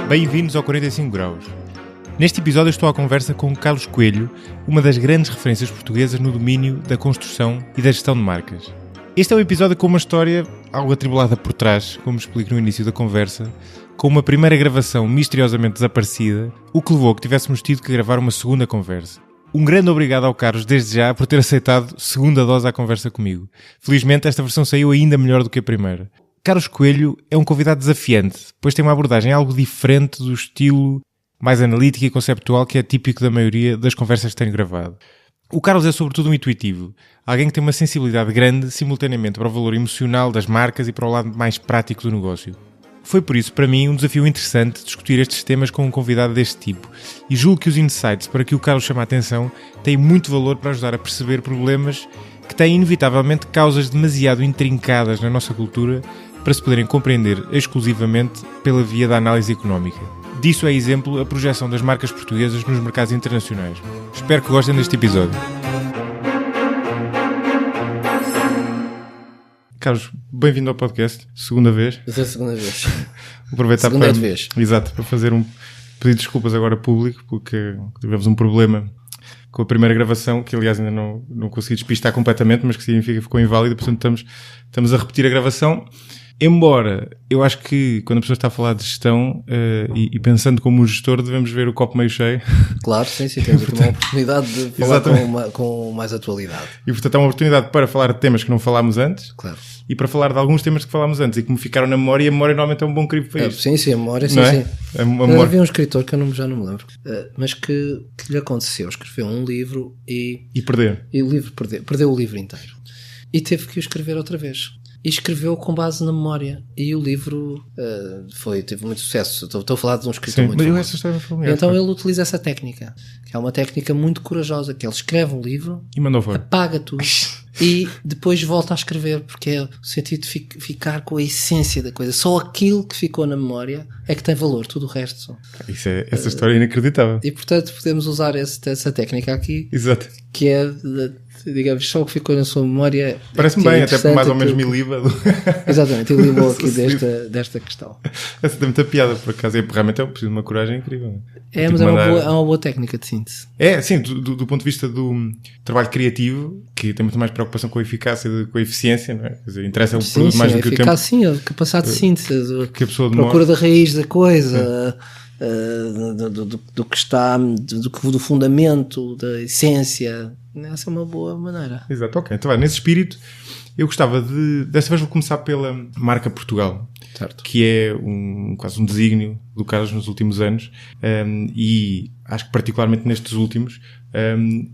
Bem-vindos ao 45 Graus. Neste episódio estou à conversa com Carlos Coelho, uma das grandes referências portuguesas no domínio da construção e da gestão de marcas. Este é um episódio com uma história algo atribulada por trás, como explico no início da conversa, com uma primeira gravação misteriosamente desaparecida, o que levou a que tivéssemos tido que gravar uma segunda conversa. Um grande obrigado ao Carlos, desde já, por ter aceitado segunda dose à conversa comigo. Felizmente, esta versão saiu ainda melhor do que a primeira. Carlos Coelho é um convidado desafiante, pois tem uma abordagem algo diferente do estilo mais analítico e conceptual que é típico da maioria das conversas que tenho gravado. O Carlos é sobretudo um intuitivo, alguém que tem uma sensibilidade grande simultaneamente para o valor emocional das marcas e para o lado mais prático do negócio. Foi por isso, para mim, um desafio interessante discutir estes temas com um convidado deste tipo, e julgo que os insights para que o Carlos chama a atenção têm muito valor para ajudar a perceber problemas que têm inevitavelmente causas demasiado intrincadas na nossa cultura para se poderem compreender exclusivamente pela via da análise económica. Disso é exemplo a projeção das marcas portuguesas nos mercados internacionais. Espero que gostem deste episódio. Carlos, bem-vindo ao podcast, segunda vez. É a segunda vez. Vou aproveitar segunda vez. Exato, para fazer pedir desculpas agora público, porque tivemos um problema com a primeira gravação, que aliás ainda não consegui despistar completamente, mas que significa que ficou inválido, portanto estamos a repetir a gravação. Embora, eu acho que quando a pessoa está a falar de gestão e pensando como um gestor, devemos ver o copo meio cheio. Claro, sim, temos aqui uma oportunidade de falar com mais atualidade. E portanto é uma oportunidade para falar de temas que não falámos antes. Claro. E para falar de alguns temas que falámos antes e que me ficaram na memória, e a memória normalmente é um bom crivo para isto. Sim, a memória, sim, não é? sim. Havia um escritor que eu já não me lembro, mas que lhe aconteceu, escreveu um livro e o livro perdeu o livro inteiro. E teve que o escrever outra vez. E escreveu com base na memória. E o livro teve muito sucesso. Estou a falar de um escritor muito famoso. Essa história foi então ele utiliza essa técnica, que é uma técnica muito corajosa, que ele escreve um livro e mandou fora. Apaga tudo e depois volta a escrever, porque é o sentido de ficar com a essência da coisa. Só aquilo que ficou na memória é que tem valor, tudo o resto. Essa história é inacreditável. E portanto podemos usar essa técnica aqui. Exato. Que é, digamos, só o que ficou na sua memória. Parece-me bem, até por mais ou menos me liba. Exatamente, ele libou aqui desta questão. Essa tem muita piada, por acaso. Realmente é preciso de uma coragem incrível. Mas é uma boa técnica de síntese. É, sim, do ponto de vista do trabalho criativo, que tem muito mais preocupação com a eficácia do que com a eficiência, não é? Quer dizer, interessa o produto mais do que o tempo. Sim, a capacidade de síntese, que a pessoa procura da raiz da coisa, do que está, do fundamento, da essência. Essa é uma boa maneira. Exato, ok. Então, nesse espírito, eu gostava desta vez vou começar pela marca Portugal, certo. Que é quase um desígnio do Carlos nos últimos anos, e acho que particularmente nestes últimos,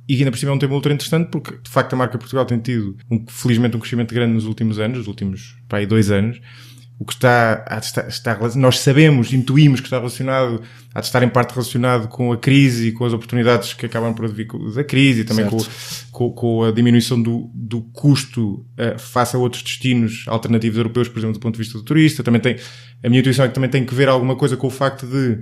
e ainda por cima é um tema ultra interessante porque de facto a marca Portugal tem tido felizmente um crescimento grande nos últimos anos, nos últimos 2 anos, o que nós sabemos, intuímos que está relacionado, há de estar em parte relacionado com a crise e com as oportunidades que acabam por advir da crise e também com a diminuição do custo face a outros destinos alternativos europeus, por exemplo, do ponto de vista do turista. A minha intuição é que também tem que ver alguma coisa com o facto de,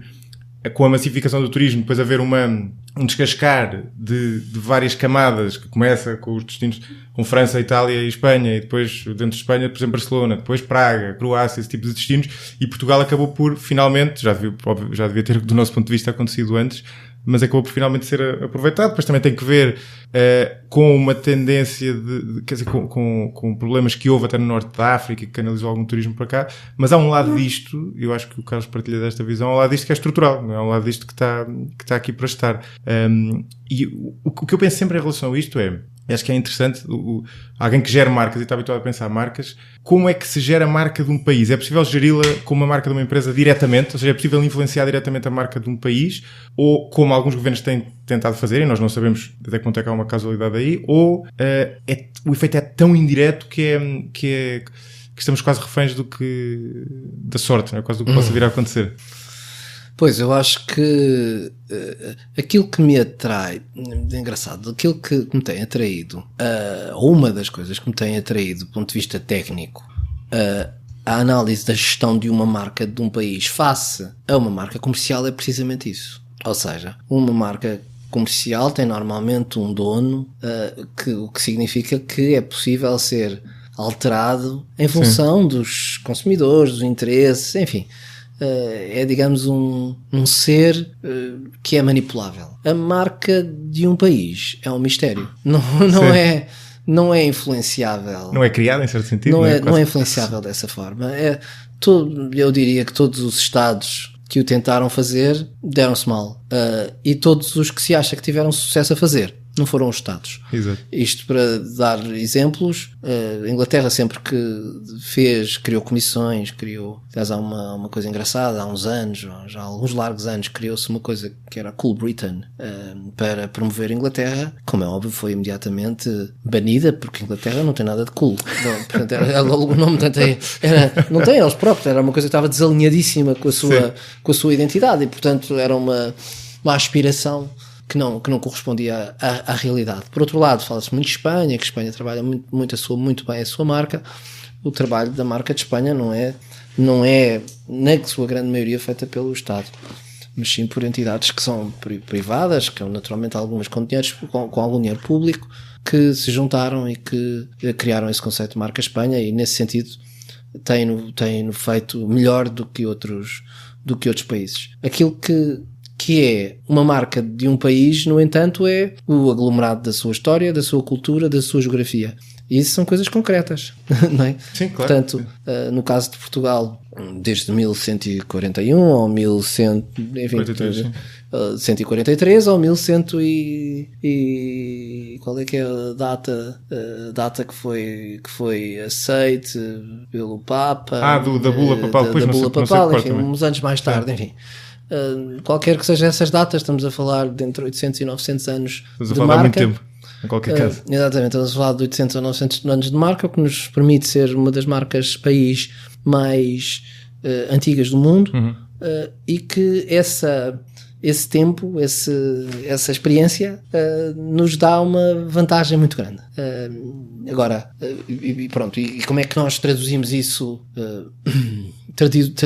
com a massificação do turismo, depois haver um descascar de várias camadas, que começa com os destinos com França, Itália e Espanha, e depois dentro de Espanha, por exemplo, Barcelona, depois Praga, Croácia, esse tipo de destinos, e Portugal acabou por, finalmente, já devia ter do nosso ponto de vista acontecido antes, mas acabou por finalmente ser aproveitado. Depois também tem que ver com uma tendência quer dizer, com problemas que houve até no norte da África, que canalizou algum turismo para cá, mas há um lado disto, eu acho que o Carlos partilha desta visão, há um lado disto que é estrutural, não é um lado disto que está aqui para estar. E o que eu penso sempre em relação a isto acho que é interessante, alguém que gera marcas e está habituado a pensar marcas, como é que se gera a marca de um país? É possível geri-la como uma marca de uma empresa diretamente? Ou seja, é possível influenciar diretamente a marca de um país? Ou, como alguns governos têm tentado fazer, e nós não sabemos até quanto é que há uma casualidade aí, ou o efeito é tão indireto que estamos quase reféns da sorte, não é? Quase do que possa vir a acontecer. Pois, eu acho que aquilo que me atrai, é engraçado, aquilo que me tem atraído, uma das coisas que me tem atraído do ponto de vista técnico, a análise da gestão de uma marca de um país face a uma marca comercial é precisamente isso. Ou seja, uma marca comercial tem normalmente um dono, o que significa que é possível ser alterado em função dos consumidores, dos interesses, enfim. é, digamos, um ser que é manipulável. A marca de um país é um mistério. Não é influenciável. Não é criado em certo sentido. Não é influenciável dessa forma. Eu diria que todos os Estados que o tentaram fazer deram-se mal. E todos os que se acha que tiveram sucesso a fazer não foram os Estados. Exato. Isto para dar exemplos, a Inglaterra sempre que criou comissões, aliás, há uma coisa engraçada, há uns anos, já há alguns largos anos, criou-se uma coisa que era a Cool Britain, para promover a Inglaterra, como é óbvio, foi imediatamente banida, porque a Inglaterra não tem nada de cool. Não, portanto, o nome não tem eles próprios, era uma coisa que estava desalinhadíssima com a sua identidade, e portanto era uma aspiração que não correspondia à realidade. Por outro lado, fala-se muito de Espanha, que Espanha trabalha muito bem a sua marca. O trabalho da marca de Espanha não é na sua grande maioria feita pelo Estado, mas sim por entidades que são privadas, que naturalmente algumas com algum dinheiro público, que se juntaram e que criaram esse conceito de marca Espanha, e nesse sentido têm-no feito melhor do que outros países. Aquilo que é uma marca de um país, no entanto, é o aglomerado da sua história, da sua cultura, da sua geografia. E isso são coisas concretas, não é? Sim, claro. Portanto, no caso de Portugal, desde 1141 ou 143 ou 1100 e qual é que é a data que foi aceite pelo Papa? Da bula papal, depois da bula papal, enfim, também. uns anos mais tarde, enfim. Qualquer que sejam essas datas, estamos a falar de entre 800 e 900 anos de marca. Há muito tempo, em qualquer caso. Exatamente, estamos a falar de 800 ou 900 anos de marca, o que nos permite ser uma das marcas país mais antigas do mundo, e que esse tempo, essa experiência nos dá uma vantagem muito grande. Agora, pronto, e como é que nós traduzimos isso?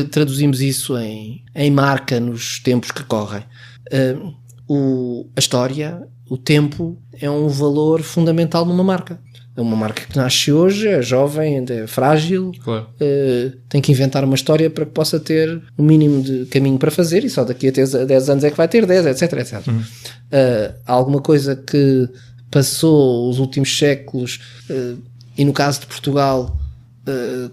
Traduzimos isso em marca nos tempos que correm. A história, o tempo, é um valor fundamental numa marca. É uma marca que nasce hoje, é jovem, ainda é frágil, claro. Tem que inventar uma história para que possa ter um mínimo de caminho para fazer, e só daqui a 10 anos é que vai ter 10, etc. Há alguma coisa que passou os últimos séculos, e no caso de Portugal,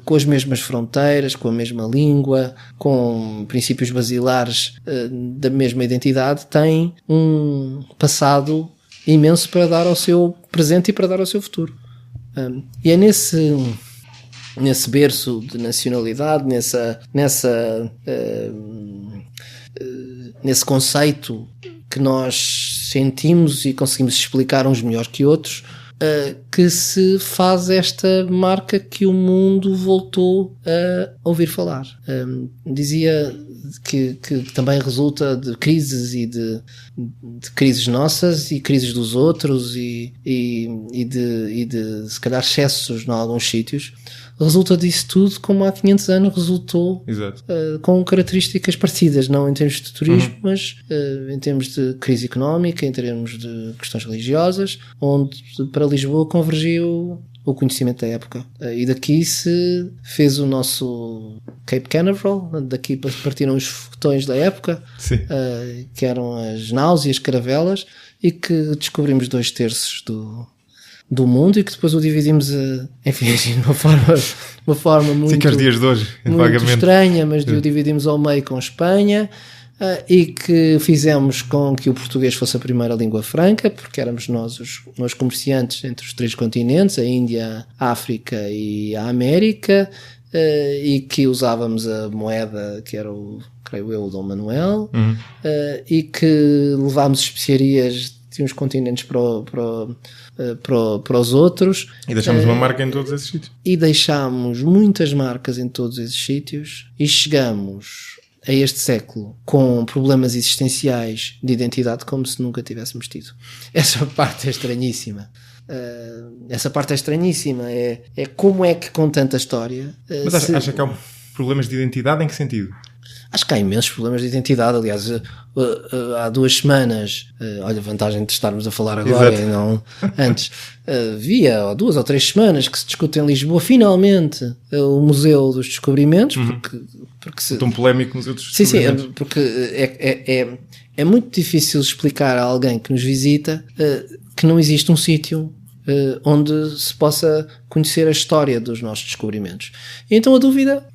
com as mesmas fronteiras, com a mesma língua, com princípios basilares da mesma identidade, tem um passado imenso para dar ao seu presente e para dar ao seu futuro. E é nesse berço de nacionalidade, nesse conceito que nós sentimos e conseguimos explicar uns melhor que outros, que se faz esta marca que o mundo voltou a ouvir falar. Dizia que também resulta de crises e de crises nossas e crises dos outros e de se calhar excessos em alguns sítios. Resulta disso tudo como há 500 anos resultou, com características parecidas, não em termos de turismo, mas em termos de crise económica, em termos de questões religiosas, onde para Lisboa convergiu o conhecimento da época. E daqui se fez o nosso Cape Canaveral, daqui partiram os foguetões da época, que eram as naus e as caravelas, e que descobrimos 2/3 do mundo, e que depois o dividimos enfim, de uma forma muito, que os dias de hoje, muito estranha, mas o dividimos ao meio com Espanha, e que fizemos com que o português fosse a primeira língua franca, porque éramos nós os comerciantes entre os 3 continentes, a Índia, a África e a América, e que usávamos a moeda que era creio eu, o Dom Manuel, e que levámos especiarias de uns continentes para os outros. E deixámos uma marca em todos esses sítios. E deixámos muitas marcas em todos esses sítios, e chegamos a este século com problemas existenciais de identidade como se nunca tivéssemos tido. Essa parte é estranhíssima. É como é que com tanta história... Mas acha que há problemas de identidade em que sentido? Acho que há imensos problemas de identidade. Aliás, há 2 semanas, olha a vantagem de estarmos a falar agora e não antes, há 2 ou 3 semanas que se discute em Lisboa finalmente o Museu dos Descobrimentos, porque tão polémico Museu dos Descobrimentos. Sim, porque é muito difícil explicar a alguém que nos visita que não existe um sítio onde se possa conhecer a história dos nossos descobrimentos. E então a dúvida,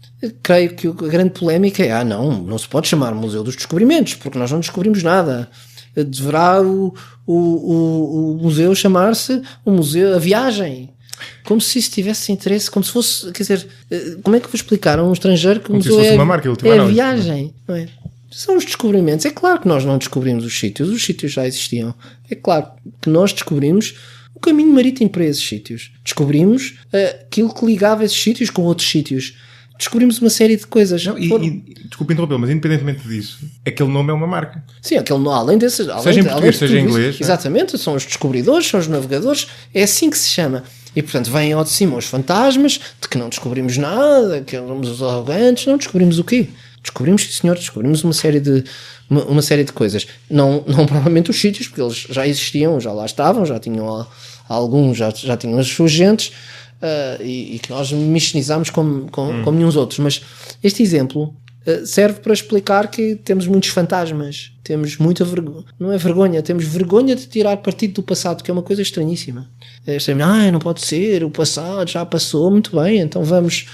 creio que a grande polémica é, não se pode chamar Museu dos Descobrimentos, porque nós não descobrimos nada. Deverá o museu chamar-se o Museu, a Viagem. Como se isso tivesse interesse, como se fosse, quer dizer, como é que eu vou explicar a um estrangeiro que o museu é a viagem, não é? São os descobrimentos. É claro que nós não descobrimos os sítios já existiam. É claro que nós descobrimos o caminho marítimo para esses sítios. Descobrimos aquilo que ligava esses sítios com outros sítios. Descobrimos uma série de coisas. Desculpe interromper, mas independentemente disso, aquele nome é uma marca. Sim, aquele nome, além desses... Seja em português, seja em inglês. Exatamente, são os descobridores, são os navegadores, é assim que se chama. E, portanto, vêm ao de cima os fantasmas, de que não descobrimos nada, que somos os arrogantes. Não descobrimos o quê? Descobrimos, sim senhor, descobrimos uma série de coisas. Não provavelmente os sítios, porque eles já existiam, já lá estavam, já tinham alguns, já tinham as suas gentes, e que nós mexinizámos como nenhum outros. Mas este exemplo serve para explicar que temos muitos fantasmas, temos muita vergonha, não é vergonha, temos vergonha de tirar partido do passado, que é uma coisa estranhíssima. Não pode ser, o passado já passou, muito bem, então vamos,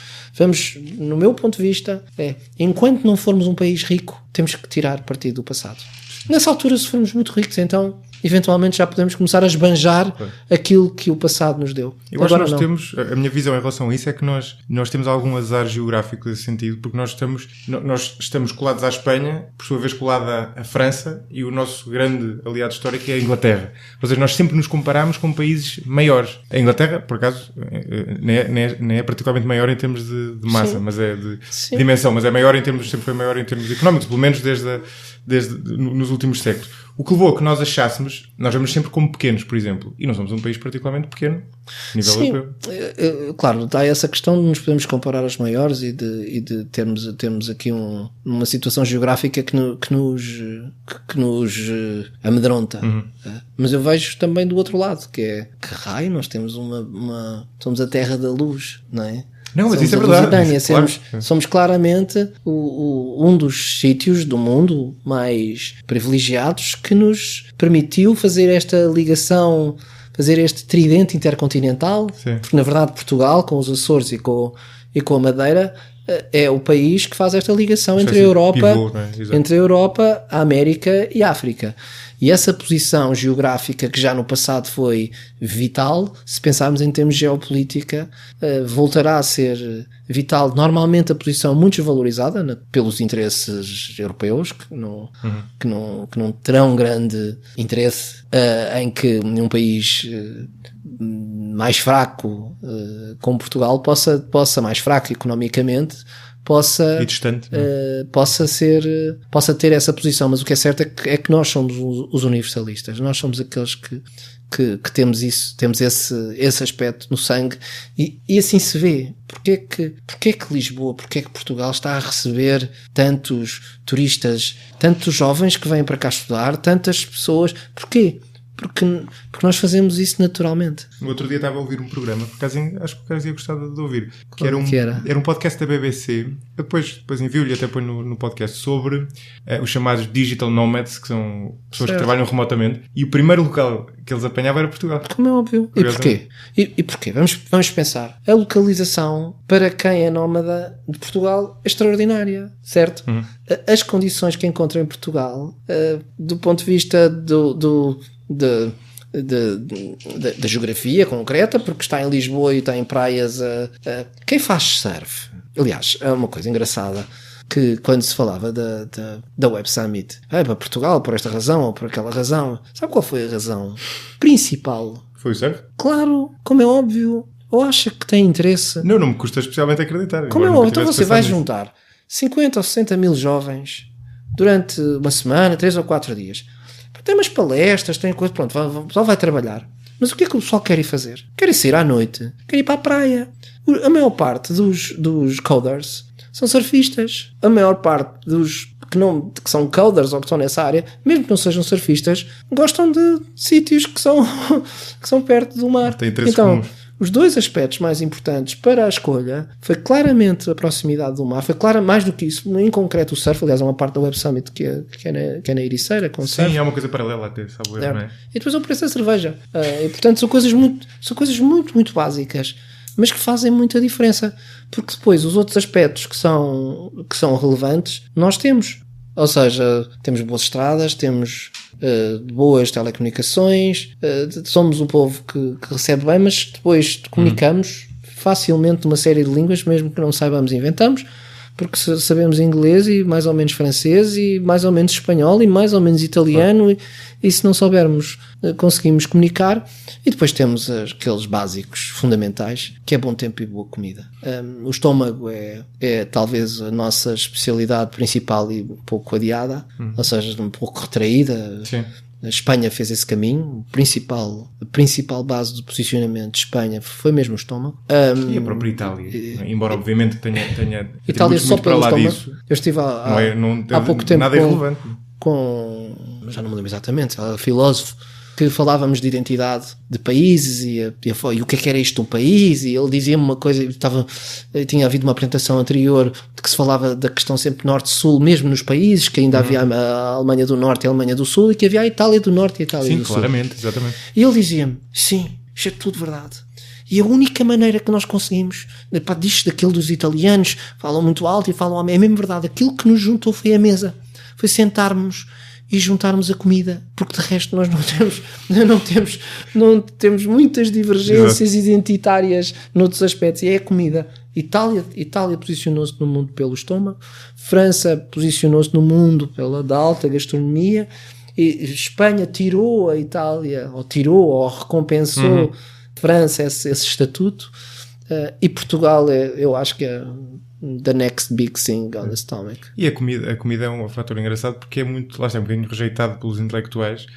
no meu ponto de vista, enquanto não formos um país rico, temos que tirar partido do passado. Nessa altura, se formos muito ricos, então eventualmente já podemos começar a esbanjar aquilo que o passado nos deu. Eu acho que nós temos, a minha visão em relação a isso é que nós temos algum azar geográfico nesse sentido, porque nós estamos colados à Espanha, por sua vez colada à França, e o nosso grande aliado histórico é a Inglaterra. Ou seja, nós sempre nos comparamos com países maiores. A Inglaterra, por acaso, nem é particularmente maior em termos de massa, mas é de dimensão, mas sempre foi maior em termos económicos, pelo menos desde nos últimos séculos. O que levou a que nós achássemos, nós vemos sempre como pequenos, por exemplo, e não somos um país particularmente pequeno, a nível europeu. Claro, há essa questão de nos podemos comparar aos maiores e de termos aqui uma situação geográfica que nos amedronta. Mas eu vejo também do outro lado, que é que raio, nós temos somos a terra da luz, não é? Não, mas isso é verdade. Somos claramente um dos sítios do mundo mais privilegiados que nos permitiu fazer esta ligação, fazer este tridente intercontinental. Sim. Porque na verdade Portugal, com os Açores e com a Madeira, é o país que faz esta ligação entre a Europa, entre a Europa, a América e a África. E essa posição geográfica, que já no passado foi vital, se pensarmos em termos de geopolítica, voltará a ser vital. Normalmente a posição muito desvalorizada pelos interesses europeus, que não terão grande interesse em que um país mais fraco como Portugal possa mais fraco economicamente, possa ter essa posição. Mas o que é certo é que nós somos os universalistas, nós somos aqueles que temos isso, temos esse aspecto no sangue, e assim se vê. Porquê que Lisboa, porquê que Portugal está a receber tantos turistas, tantos jovens que vêm para cá estudar, tantas pessoas? Porquê? Porque nós fazemos isso naturalmente. No outro dia estava a ouvir um programa, por acaso acho que o Carlos ia gostar de ouvir, que era um podcast da BBC, eu depois envio-lhe, até põe no podcast, sobre os chamados digital nomads, que são pessoas que trabalham remotamente, e o primeiro local que eles apanhavam era Portugal. Como é óbvio. E porquê? E porquê? Vamos pensar. A localização para quem é nómada de Portugal é extraordinária, certo? As condições que encontram em Portugal, do ponto de vista da geografia concreta, porque está em Lisboa e está em praias. Quem faz surf? Aliás, é uma coisa engraçada que quando se falava da Web Summit, para Portugal por esta razão ou por aquela razão, sabe qual foi a razão principal? Foi o surf? Claro, como é óbvio. Ou acha que tem interesse? Não me custa especialmente acreditar. Como é óbvio, então você vai juntar 50 ou 60 mil jovens durante uma semana, 3 ou 4 dias. Tem umas palestras, tem coisa, pronto, o pessoal vai trabalhar. Mas o que é que o pessoal quer ir fazer? Quer ir sair à noite, quer ir para a praia. A maior parte dos coders, são surfistas. A maior parte dos que são coders ou que estão nessa área, mesmo que não sejam surfistas, gostam de sítios que são perto do mar. Então, os dois aspectos mais importantes para a escolha foi claramente a proximidade do mar, foi mais do que isso, em concreto o surf. Aliás, é uma parte da Web Summit que é na Ericeira, com Sim, surf. é uma coisa paralela até, sabe, não é? E depois o preço da cerveja. E portanto são coisas muito, muito básicas, mas que fazem muita diferença, porque depois os outros aspectos que são relevantes nós temos. Ou seja, temos boas estradas, temos boas telecomunicações, somos um povo que recebe bem, mas depois comunicamos facilmente uma série de línguas, mesmo que não saibamos, inventamos, porque sabemos inglês e mais ou menos francês e mais ou menos espanhol e mais ou menos italiano, e se não soubermos, conseguimos comunicar. E depois temos aqueles básicos fundamentais, que é bom tempo e boa comida. O estômago é talvez a nossa especialidade principal e um pouco adiada, ou seja, um pouco retraída. Sim. A Espanha fez esse caminho. A principal base do posicionamento de Espanha foi mesmo o estômago. E a própria Itália, embora obviamente tenha Itália muito só para pelo lá estômago. disso. Eu estive há pouco tempo nada irrelevante. já não me lembro exatamente, filósofo, que falávamos de identidade de países e o que era isto de um país, e ele dizia-me uma coisa, tinha havido uma apresentação anterior de que se falava da questão sempre norte-sul, mesmo nos países, que ainda havia a Alemanha do Norte e a Alemanha do Sul, e que havia a Itália do Norte e a Itália do Sul. Sim, claramente, exatamente. E ele dizia-me, sim, isto é tudo verdade. E a única maneira que nós conseguimos, disto daquilo dos italianos, falam muito alto e falam, é mesmo verdade, aquilo que nos juntou foi a mesa, foi sentarmos e juntarmos a comida, porque de resto nós não temos muitas divergências identitárias noutros aspectos, e é a comida. Itália posicionou-se no mundo pelo estômago, França posicionou-se no mundo pela da alta gastronomia, e Espanha tirou a Itália, ou recompensou França esse estatuto, e Portugal eu acho que é the next big thing on the stomach. E a comida é um fator engraçado, porque é muito, lá está, um bocadinho rejeitado pelos intelectuais,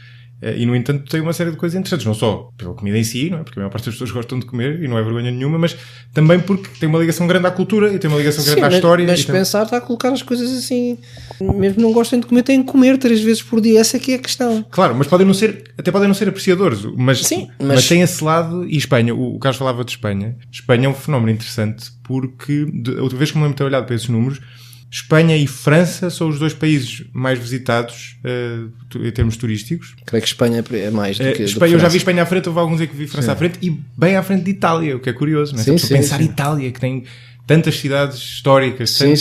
e no entanto tem uma série de coisas interessantes, não só pela comida em si, não é? Porque a maior parte das pessoas gostam de comer e não é vergonha nenhuma, mas também porque tem uma ligação grande à cultura e tem uma ligação grande à história. Mas pensar está a colocar as coisas assim, mesmo que não gostem de comer, têm que comer 3 vezes por dia, essa é que é a questão. Claro, mas podem não ser apreciadores, mas tem esse lado. E Espanha, o Carlos falava de Espanha é um fenómeno interessante, porque a outra vez que me lembro de ter olhado para esses números, Espanha e França são os 2 países mais visitados em termos turísticos. Creio que Espanha é mais do que Espanha, eu já vi Espanha à frente, houve alguns em que vi França à frente, e bem à frente de Itália, o que é curioso, não é? Se pensar em Itália, que tem tantas cidades históricas. Sim.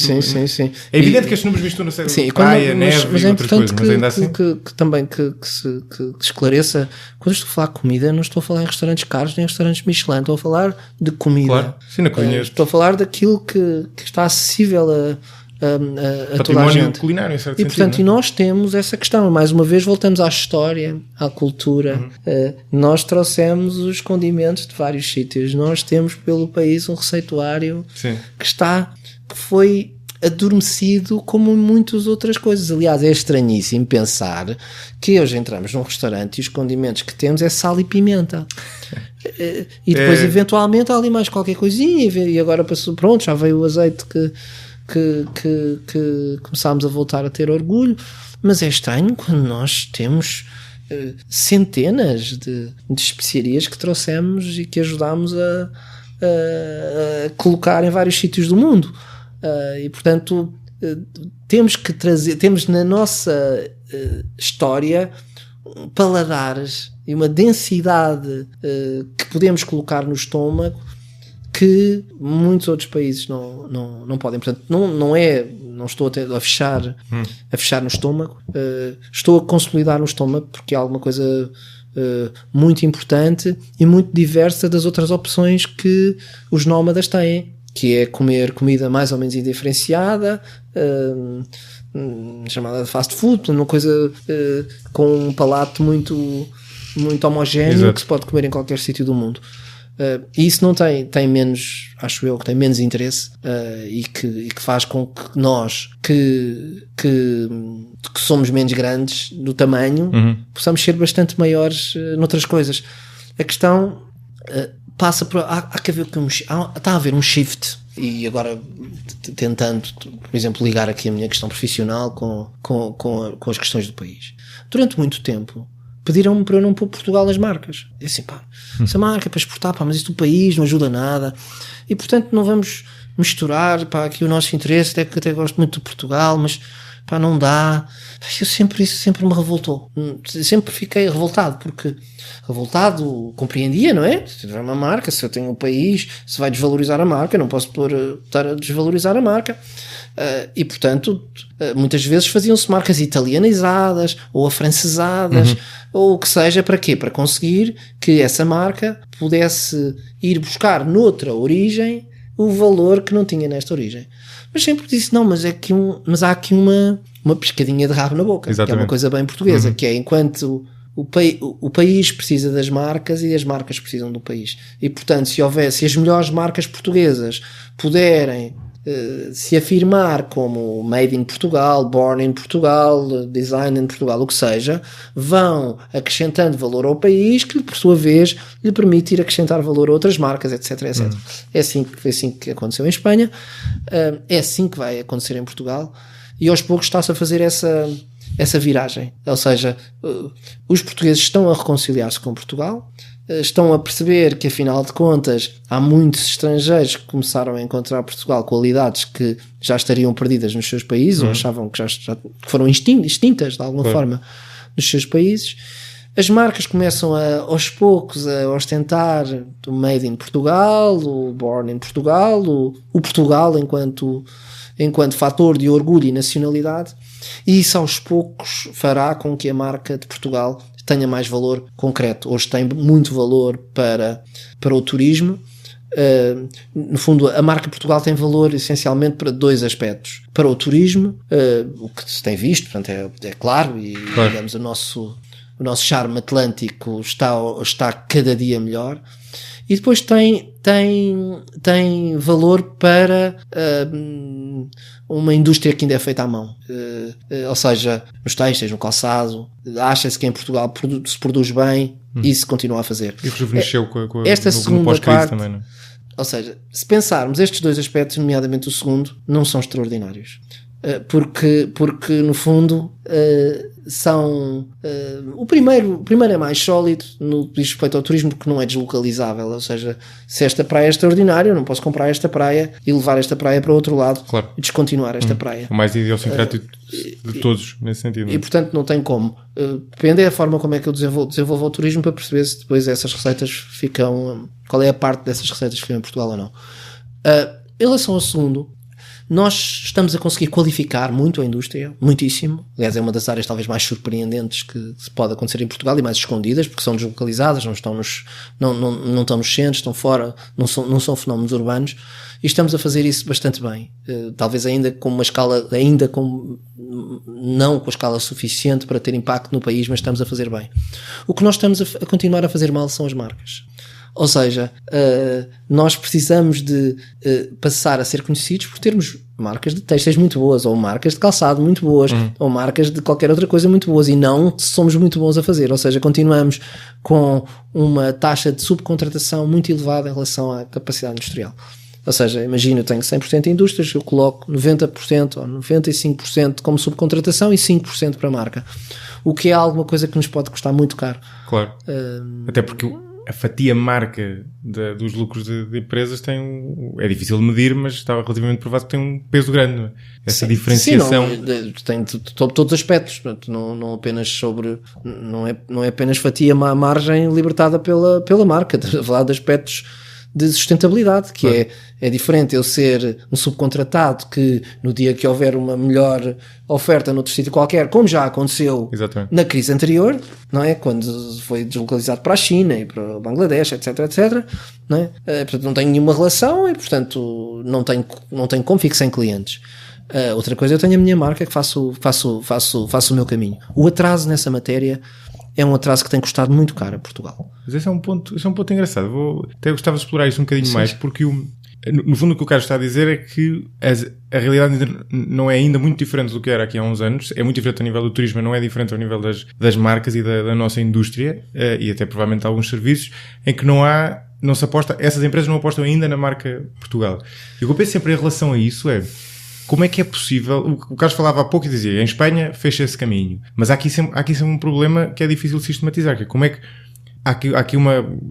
É evidente que estes números misturam-se com praia, neve mas e é outras coisas, mas ainda assim. que também se esclareça, quando estou a falar de comida, não estou a falar em restaurantes caros nem em restaurantes Michelin, estou a falar de comida. Claro, sim, na cozinha. Estou a falar daquilo que está acessível a património culinário, em certo sentido. E portanto, e nós temos essa questão. Mais uma vez voltamos à história, à cultura. Nós trouxemos os condimentos de vários sítios. Nós temos pelo país um receituário que foi adormecido como muitas outras coisas. Aliás, é estranhíssimo pensar que hoje entramos num restaurante e os condimentos que temos é sal e pimenta. E depois eventualmente há ali mais qualquer coisinha, e agora passou, pronto, já veio o azeite que começámos a voltar a ter orgulho, mas é estranho quando nós temos centenas de especiarias que trouxemos e que ajudámos a colocar em vários sítios do mundo, e portanto temos na nossa história paladares e uma densidade que podemos colocar no estômago que muitos outros países não podem. Portanto, não estou a fechar no estômago, estou a consolidar no estômago, porque é alguma coisa muito importante e muito diversa das outras opções que os nómadas têm, que é comer comida mais ou menos indiferenciada, chamada de fast food, uma coisa com um palato muito homogéneo. Exato. Que se pode comer em qualquer sítio do mundo. E isso não tem menos, acho eu, que tem menos interesse, e que faz com que nós que somos menos grandes do tamanho, possamos ser bastante maiores noutras coisas. A questão passa por, está a haver um shift e agora tentando, por exemplo, ligar aqui a minha questão profissional com as questões do país. Durante muito tempo pediram-me para eu não pôr Portugal nas marcas. E assim, pá, essa marca é para exportar, pá, mas isso do país não ajuda nada. E portanto não vamos misturar, pá, aqui o nosso interesse, até que até gosto muito de Portugal, mas pá, não dá. Isso sempre me revoltou. Sempre fiquei revoltado, porque compreendia, não é? Se tiver uma marca, se eu tenho um país, se vai desvalorizar a marca, não posso estar a desvalorizar a marca. E portanto, muitas vezes faziam-se marcas italianizadas ou afrancesadas, ou o que seja, para quê? Para conseguir que essa marca pudesse ir buscar noutra origem o valor que não tinha nesta origem. Mas sempre disse, não, mas há aqui uma pescadinha de rabo na boca. Exatamente. Que é uma coisa bem portuguesa, que é enquanto o país precisa das marcas e as marcas precisam do país. E portanto, se as melhores marcas portuguesas puderem se afirmar como Made in Portugal, Born in Portugal, Design in Portugal, o que seja, vão acrescentando valor ao país, que por sua vez lhe permite ir acrescentar valor a outras marcas, etc, etc. Foi assim que aconteceu em Espanha, é assim que vai acontecer em Portugal, e aos poucos está-se a fazer essa viragem. Ou seja, os portugueses estão a reconciliar-se com Portugal, estão a perceber que, afinal de contas, há muitos estrangeiros que começaram a encontrar Portugal qualidades que já estariam perdidas nos seus países, ou achavam que já foram extintas, de alguma forma, nos seus países. As marcas começam aos poucos a ostentar o Made in Portugal, o Born in Portugal, o Portugal enquanto fator de orgulho e nacionalidade, e isso aos poucos fará com que a marca de Portugal tenha mais valor concreto. Hoje tem muito valor para o turismo. No fundo, a marca Portugal tem valor essencialmente para dois aspectos. Para o turismo, o que se tem visto, portanto, é claro, e digamos, o nosso charme atlântico está cada dia melhor. E depois tem valor para uma indústria que ainda é feita à mão, ou seja, nos têxteis, no calçado. Acha-se que em Portugal se produz bem e se continua a fazer. E rejuvenesceu com esta segunda parte também, não é? Ou seja, se pensarmos estes dois aspectos, nomeadamente o segundo, não são extraordinários. Porque no fundo são o primeiro é mais sólido no que diz respeito ao turismo, porque não é deslocalizável. Ou seja, se esta praia é extraordinária, eu não posso comprar esta praia e levar esta praia para outro lado, claro, e descontinuar esta praia. O mais idiosincrático de todos nesse sentido. E portanto não tem como. Depende da forma como é que eu desenvolvo o turismo, para perceber se depois essas receitas ficam, qual é a parte dessas receitas que ficam em Portugal ou não. Em relação ao segundo, nós estamos a conseguir qualificar muito a indústria, muitíssimo. Aliás, é uma das áreas talvez mais surpreendentes que pode acontecer em Portugal e mais escondidas, porque são deslocalizadas, não estão nos centros, estão fora, não são fenómenos urbanos, e estamos a fazer isso bastante bem. Talvez ainda com uma escala, não com a escala suficiente para ter impacto no país, mas estamos a fazer bem. O que nós estamos a continuar a fazer mal são as marcas. Ou seja, nós precisamos de passar a ser conhecidos por termos marcas de têxteis muito boas, ou marcas de calçado muito boas, ou marcas de qualquer outra coisa muito boas, e não somos muito bons a fazer. Ou seja, continuamos com uma taxa de subcontratação muito elevada em relação à capacidade industrial. Ou seja, imagina, eu tenho 100% de indústrias, eu coloco 90% ou 95% como subcontratação e 5% para a marca. O que é alguma coisa que nos pode custar muito caro. Claro. Até porque a fatia marca dos lucros de empresas é difícil de medir, mas está relativamente provado que tem um peso grande. Não é? Essa diferenciação. Sim, tem todos os aspectos, não apenas sobre, não é apenas fatia margem libertada pela marca, estamos a falar de aspectos de sustentabilidade, que é diferente eu ser um subcontratado que no dia que houver uma melhor oferta noutro sítio qualquer, como já aconteceu na crise anterior, não é? Quando foi deslocalizado para a China e para o Bangladesh, etc, não é? Portanto, não tenho nenhuma relação e, portanto, não tenho como, fico sem clientes. Outra coisa, eu tenho a minha marca que faço o meu caminho. O atraso nessa matéria é um atraso que tem custado muito caro a Portugal. Mas esse é um ponto engraçado. Até gostava de explorar isso um bocadinho mais, porque no fundo o que o Carlos está a dizer é que a realidade não é ainda muito diferente do que era aqui há uns anos, é muito diferente a nível do turismo, não é diferente ao nível das marcas e da nossa indústria, e até provavelmente alguns serviços, em que não se aposta, essas empresas não apostam ainda na marca Portugal. E o que eu penso sempre em relação a isso é, como é que é possível, o Carlos falava há pouco e dizia, em Espanha fecha esse caminho, mas há aqui sempre um problema que é difícil de sistematizar, que é como é que há aqui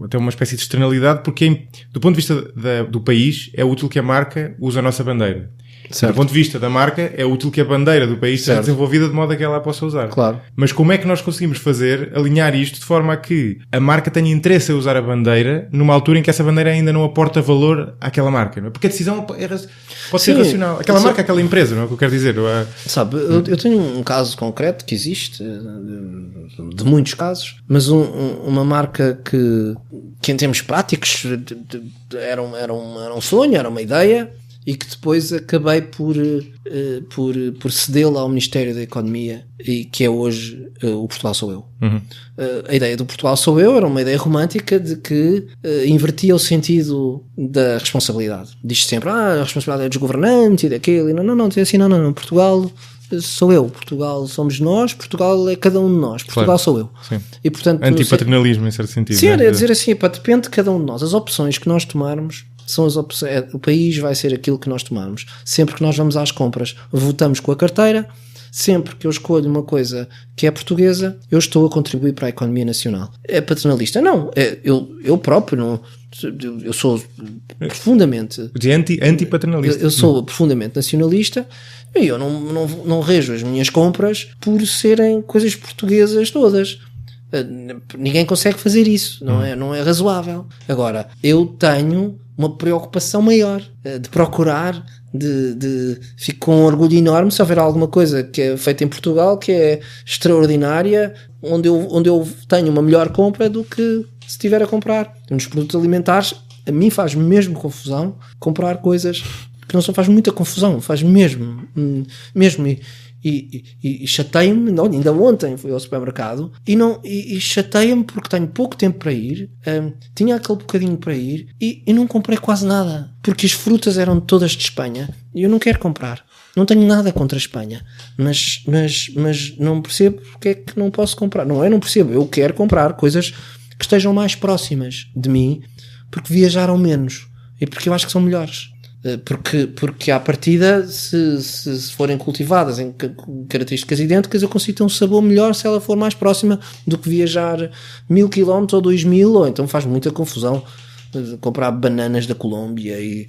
até uma espécie de externalidade, porque do ponto de vista do país é útil que a marca use a nossa bandeira. Certo. Do ponto de vista da marca, é útil que a bandeira do país seja desenvolvida de modo a que ela a possa usar. Claro. Mas como é que nós conseguimos alinhar isto de forma a que a marca tenha interesse em usar a bandeira numa altura em que essa bandeira ainda não aporta valor àquela marca? Não é? Porque a decisão pode ser racional. Aquela marca, aquela empresa, não é o que eu quero dizer? Sabe, eu tenho um caso concreto que existe, de muitos casos, mas uma marca que em termos práticos era um sonho, era uma ideia, e que depois acabei por cedê-la ao Ministério da Economia, e que é hoje o Portugal Sou Eu. Uhum. A ideia do Portugal Sou Eu era uma ideia romântica de que invertia o sentido da responsabilidade. Diz-se sempre, a responsabilidade é dos governantes e daquilo, e não, diz assim, não, Portugal sou eu, Portugal somos nós, Portugal é cada um de nós, Portugal claro. Sou eu. Sim. E, portanto, antipaternalismo em certo sentido. Sim, né? é dizer assim, depende de cada um de nós. As opções que nós tomarmos são as opções, o país vai ser aquilo que nós tomarmos. Sempre que nós vamos às compras, votamos com a carteira. Sempre que eu escolho uma coisa que é portuguesa, eu estou a contribuir para a economia nacional. É paternalista? Não. Eu próprio não. Eu sou profundamente... Antipaternalista. Eu sou profundamente nacionalista e eu não rejo as minhas compras por serem coisas portuguesas todas. Ninguém consegue fazer isso. Não é razoável. Agora, eu tenho uma preocupação maior de procurar... fico com um orgulho enorme se houver alguma coisa que é feita em Portugal que é extraordinária, onde eu tenho uma melhor compra do que se estiver a comprar nos produtos alimentares. A mim faz mesmo confusão comprar coisas que não só faz muita confusão, faz mesmo e chateia-me. Ainda ontem fui ao supermercado e chateia-me porque tenho pouco tempo para ir, tinha aquele bocadinho para ir e não comprei quase nada, porque as frutas eram todas de Espanha e eu não quero comprar. Não tenho nada contra a Espanha, mas não percebo porque é que não posso comprar. Não percebo, eu quero comprar coisas que estejam mais próximas de mim, porque viajaram menos e porque eu acho que são melhores. Porque à partida, se forem cultivadas em características idênticas, eu consigo ter um sabor melhor se ela for mais próxima do que viajar 1000 km ou 2000, ou então faz muita confusão comprar bananas da Colômbia e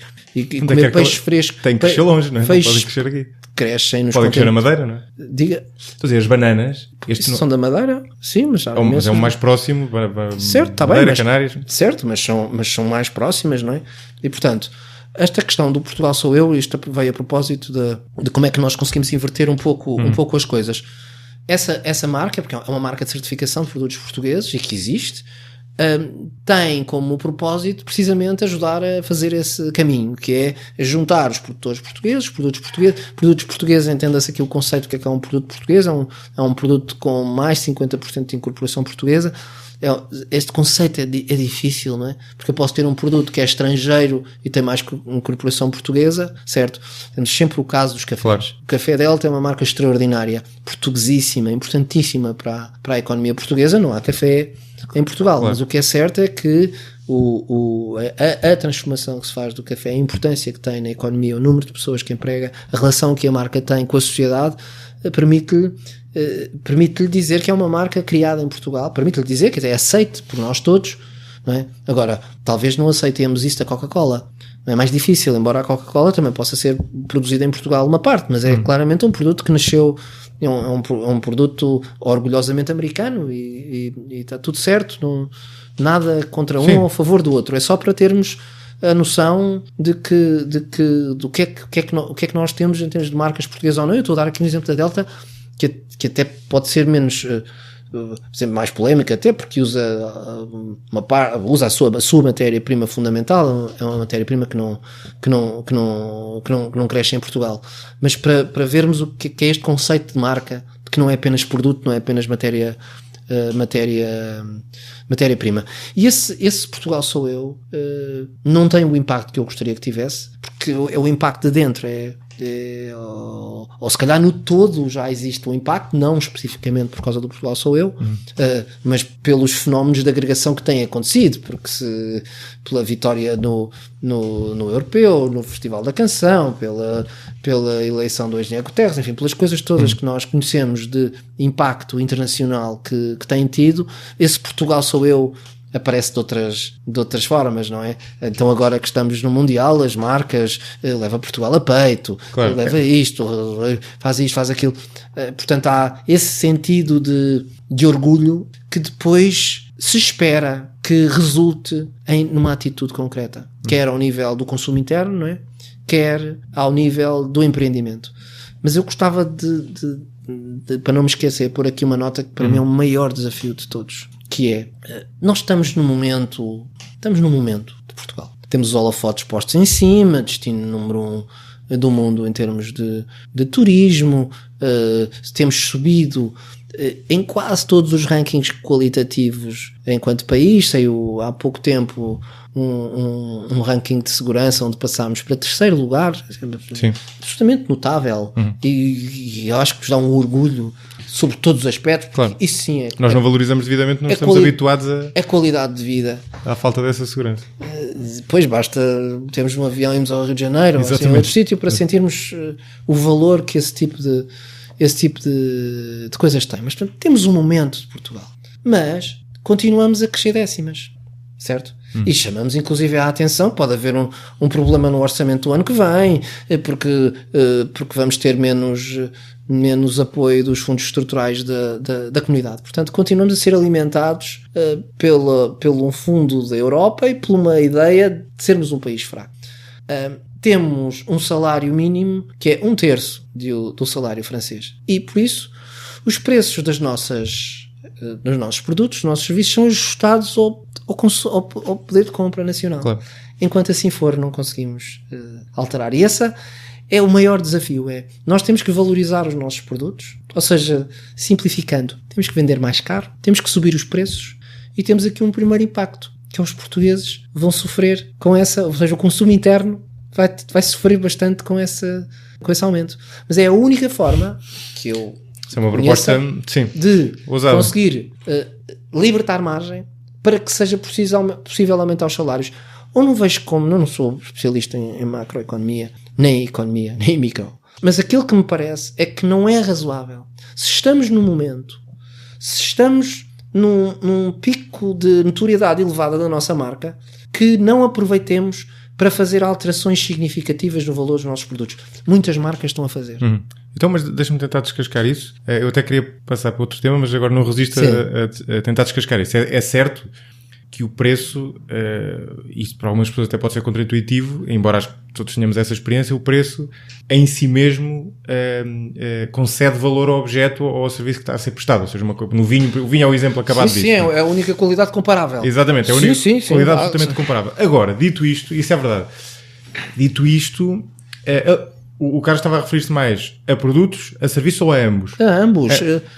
comer peixe fresco. Tem que crescer longe, não é? Não podem crescer aqui. Crescem nos podem crescer na Madeira, não é? Diga. Estou a dizer, as bananas... São da Madeira? Sim, mas é o mais próximo. Certo, está bem. Mas, Canárias. Certo, mas são mais próximas, não é? E portanto... Esta questão do Portugal Sou Eu, isto veio a propósito de como é que nós conseguimos inverter um pouco as coisas. Essa marca, porque é uma marca de certificação de produtos portugueses e que existe, tem como propósito precisamente ajudar a fazer esse caminho, que é juntar os produtores portugueses, produtos portugueses, entenda-se aqui o conceito que é um produto português, é um produto com mais de 50% de incorporação portuguesa. Este conceito é difícil, não é? Porque eu posso ter um produto que é estrangeiro e tem mais incorporação portuguesa, certo? Temos sempre o caso dos cafés. Claro. O Café Delta é uma marca extraordinária, portuguesíssima, importantíssima para a economia portuguesa. Não há café em Portugal, claro. Mas o que é certo é que a transformação que se faz do café, a importância que tem na economia, o número de pessoas que emprega, a relação que a marca tem com a sociedade, permite-lhe dizer que é uma marca criada em Portugal, permite-lhe dizer que é aceite por nós todos, não é? Agora, talvez não aceitemos isso da Coca-Cola, não é mais difícil, embora a Coca-Cola também possa ser produzida em Portugal uma parte, mas é claramente um produto que nasceu, é um produto orgulhosamente americano e está tudo certo, nada contra um ou a favor do outro, é só para termos a noção do que é que nós temos em termos de marcas portuguesas ou não. Eu estou a dar aqui um exemplo da Delta que até pode ser menos mais polémica, até porque usa a sua matéria-prima fundamental, é uma matéria-prima que não cresce em Portugal, mas para vermos o que é este conceito de marca, que não é apenas produto, não é apenas matéria matéria-prima. E esse Portugal sou eu não tem o impacto que eu gostaria que tivesse, porque o impacto de dentro ou se calhar no todo já existe um impacto, não especificamente por causa do Portugal sou eu, mas pelos fenómenos de agregação que têm acontecido, porque pela vitória no Europeu, no Festival da Canção, pela eleição do ex-Engenheiro Guterres, enfim, pelas coisas todas que nós conhecemos de impacto internacional que têm tido, esse Portugal sou eu aparece de outras formas, não é? Então agora que estamos no Mundial, as marcas leva Portugal a peito, claro, leva isto, faz isto, faz aquilo. Portanto, há esse sentido de orgulho que depois se espera que resulte numa atitude concreta, quer ao nível do consumo interno, não é? Quer ao nível do empreendimento. Mas eu gostava para não me esquecer, pôr aqui uma nota que para mim é o maior desafio de todos, que é, nós estamos num momento de Portugal. Temos os holofotes postos em cima, destino número 1 do mundo em termos de turismo, temos subido em quase todos os rankings qualitativos enquanto país. Saiu há pouco tempo um ranking de segurança onde passámos para 3º lugar. Sim. Absolutamente notável. E eu acho que nos dá um orgulho sobre todos os aspectos. Claro. Isso sim nós não valorizamos devidamente, não estamos habituados a qualidade de vida, à falta dessa segurança. Depois basta termos um avião e irmos ao Rio de Janeiro ou assim, a outro sítio para sentirmos o valor que esse tipo de coisas tem. Mas portanto, temos um momento de Portugal, mas continuamos a crescer décimas, certo? E chamamos inclusive a atenção, pode haver um problema no orçamento do ano que vem, porque vamos ter menos apoio dos fundos estruturais da comunidade. Portanto, continuamos a ser alimentados pelo fundo da Europa e por uma ideia de sermos um país fraco. Temos um salário mínimo que é 1/3 do salário francês. E, por isso, os preços dos nossos produtos, dos nossos serviços, são ajustados ao poder de compra nacional. Claro. Enquanto assim for, não conseguimos alterar. E esse é o maior desafio. Nós temos que valorizar os nossos produtos, ou seja, simplificando, temos que vender mais caro, temos que subir os preços e temos aqui um primeiro impacto, que os portugueses vão sofrer com essa, ou seja, o consumo interno vai sofrer bastante com esse aumento. Mas é a única forma que eu é uma proposta, sim, de conseguir libertar margem para que seja possível aumentar os salários. Ou não vejo como, não sou especialista em macroeconomia, nem economia, nem micro, mas aquilo que me parece é que não é razoável. Se estamos num momento, se estamos num pico de notoriedade elevada da nossa marca, que não aproveitemos para fazer alterações significativas no valor dos nossos produtos. Muitas marcas estão a fazer. Então, mas deixa-me tentar descascar isso. Eu até queria passar para outro tema, mas agora não resisto a tentar descascar isso. É certo que o preço, isso para algumas pessoas até pode ser contraintuitivo, embora todos tenhamos essa experiência, o preço em si mesmo concede valor ao objeto ou ao serviço que está a ser prestado. Ou seja, o vinho é o exemplo acabado disso. Sim, é a única qualidade comparável. Exatamente, é a única qualidade absolutamente comparável. Agora, dito isto, isso é verdade, o Carlos estava a referir-se mais a produtos, a serviços ou a ambos? A ambos.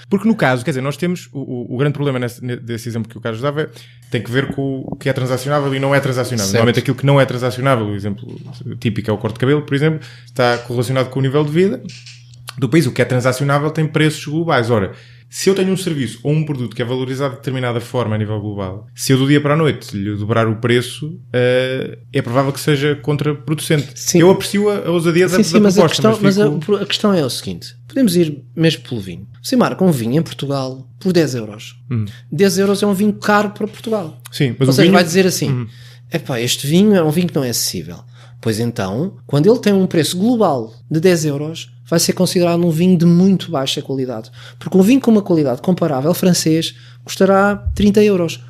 Porque no caso, quer dizer, nós temos o grande problema desse exemplo que o Carlos dava tem que ver com o que é transacionável e não é transacionável. Certo. Normalmente aquilo que não é transacionável, o exemplo típico é o corte de cabelo, por exemplo, está correlacionado com o nível de vida do país. O que é transacionável tem preços globais. Ora, se eu tenho um serviço ou um produto que é valorizado de determinada forma a nível global, se eu do dia para a noite lhe dobrar o preço, é provável que seja contraproducente. Sim. Eu aprecio a ousadia da proposta. Mas a questão é o seguinte, podemos ir mesmo pelo vinho. Você marca um vinho em Portugal por 10 euros. 10 euros é um vinho caro para Portugal. Sim, mas ou seja, vai dizer assim, este vinho é um vinho que não é acessível. Pois então, quando ele tem um preço global de 10 euros, vai ser considerado um vinho de muito baixa qualidade. Porque um vinho com uma qualidade comparável francês custará 30 euros.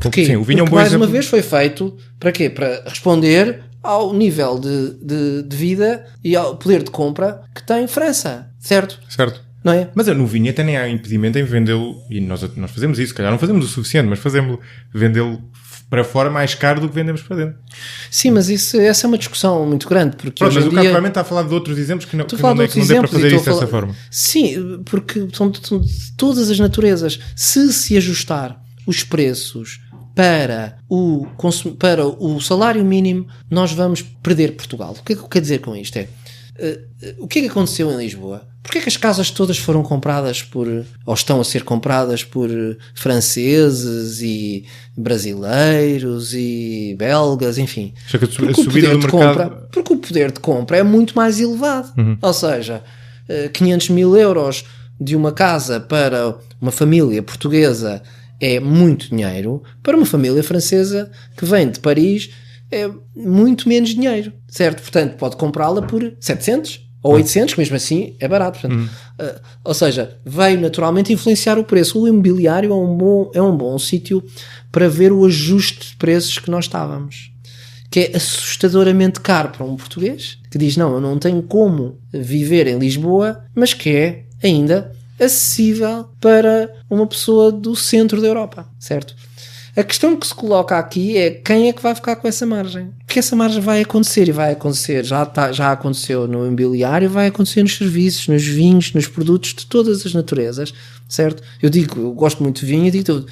Porquê? Sim, o vinho porque mais uma vez foi feito para quê? Para responder ao nível de vida e ao poder de compra que tem França. Certo? Certo. Não é? Mas no vinho até nem há impedimento em vendê-lo, e nós fazemos isso, se calhar não fazemos o suficiente, mas vendê-lo para fora mais caro do que vendemos para dentro. Sim, mas essa é uma discussão muito grande. Porque pronto, mas o Carlos provavelmente está a falar de outros exemplos que não dê para fazer isso dessa forma. Sim, porque são de todas as naturezas. Se ajustar os preços para o salário mínimo, nós vamos perder Portugal. O que é que eu quero dizer com isto? O que é que aconteceu em Lisboa? Porquê é que as casas todas foram compradas ou estão a ser compradas por franceses e brasileiros e belgas, enfim? Porque o poder de compra é muito mais elevado. Ou seja, 500 mil euros de uma casa para uma família portuguesa é muito dinheiro, para uma família francesa que vem de Paris é muito menos dinheiro, certo? Portanto, pode comprá-la por 700 ou 800, que mesmo assim é barato. Portanto, ou seja, veio naturalmente influenciar o preço. O imobiliário é um bom sítio para ver o ajuste de preços que nós estávamos, que é assustadoramente caro para um português, que diz, não, eu não tenho como viver em Lisboa, mas que é ainda acessível para uma pessoa do centro da Europa, certo? A questão que se coloca aqui é quem é que vai ficar com essa margem. Porque essa margem vai acontecer e vai acontecer, já aconteceu no imobiliário, vai acontecer nos serviços, nos vinhos, nos produtos de todas as naturezas, certo? Eu gosto muito de vinho e digo,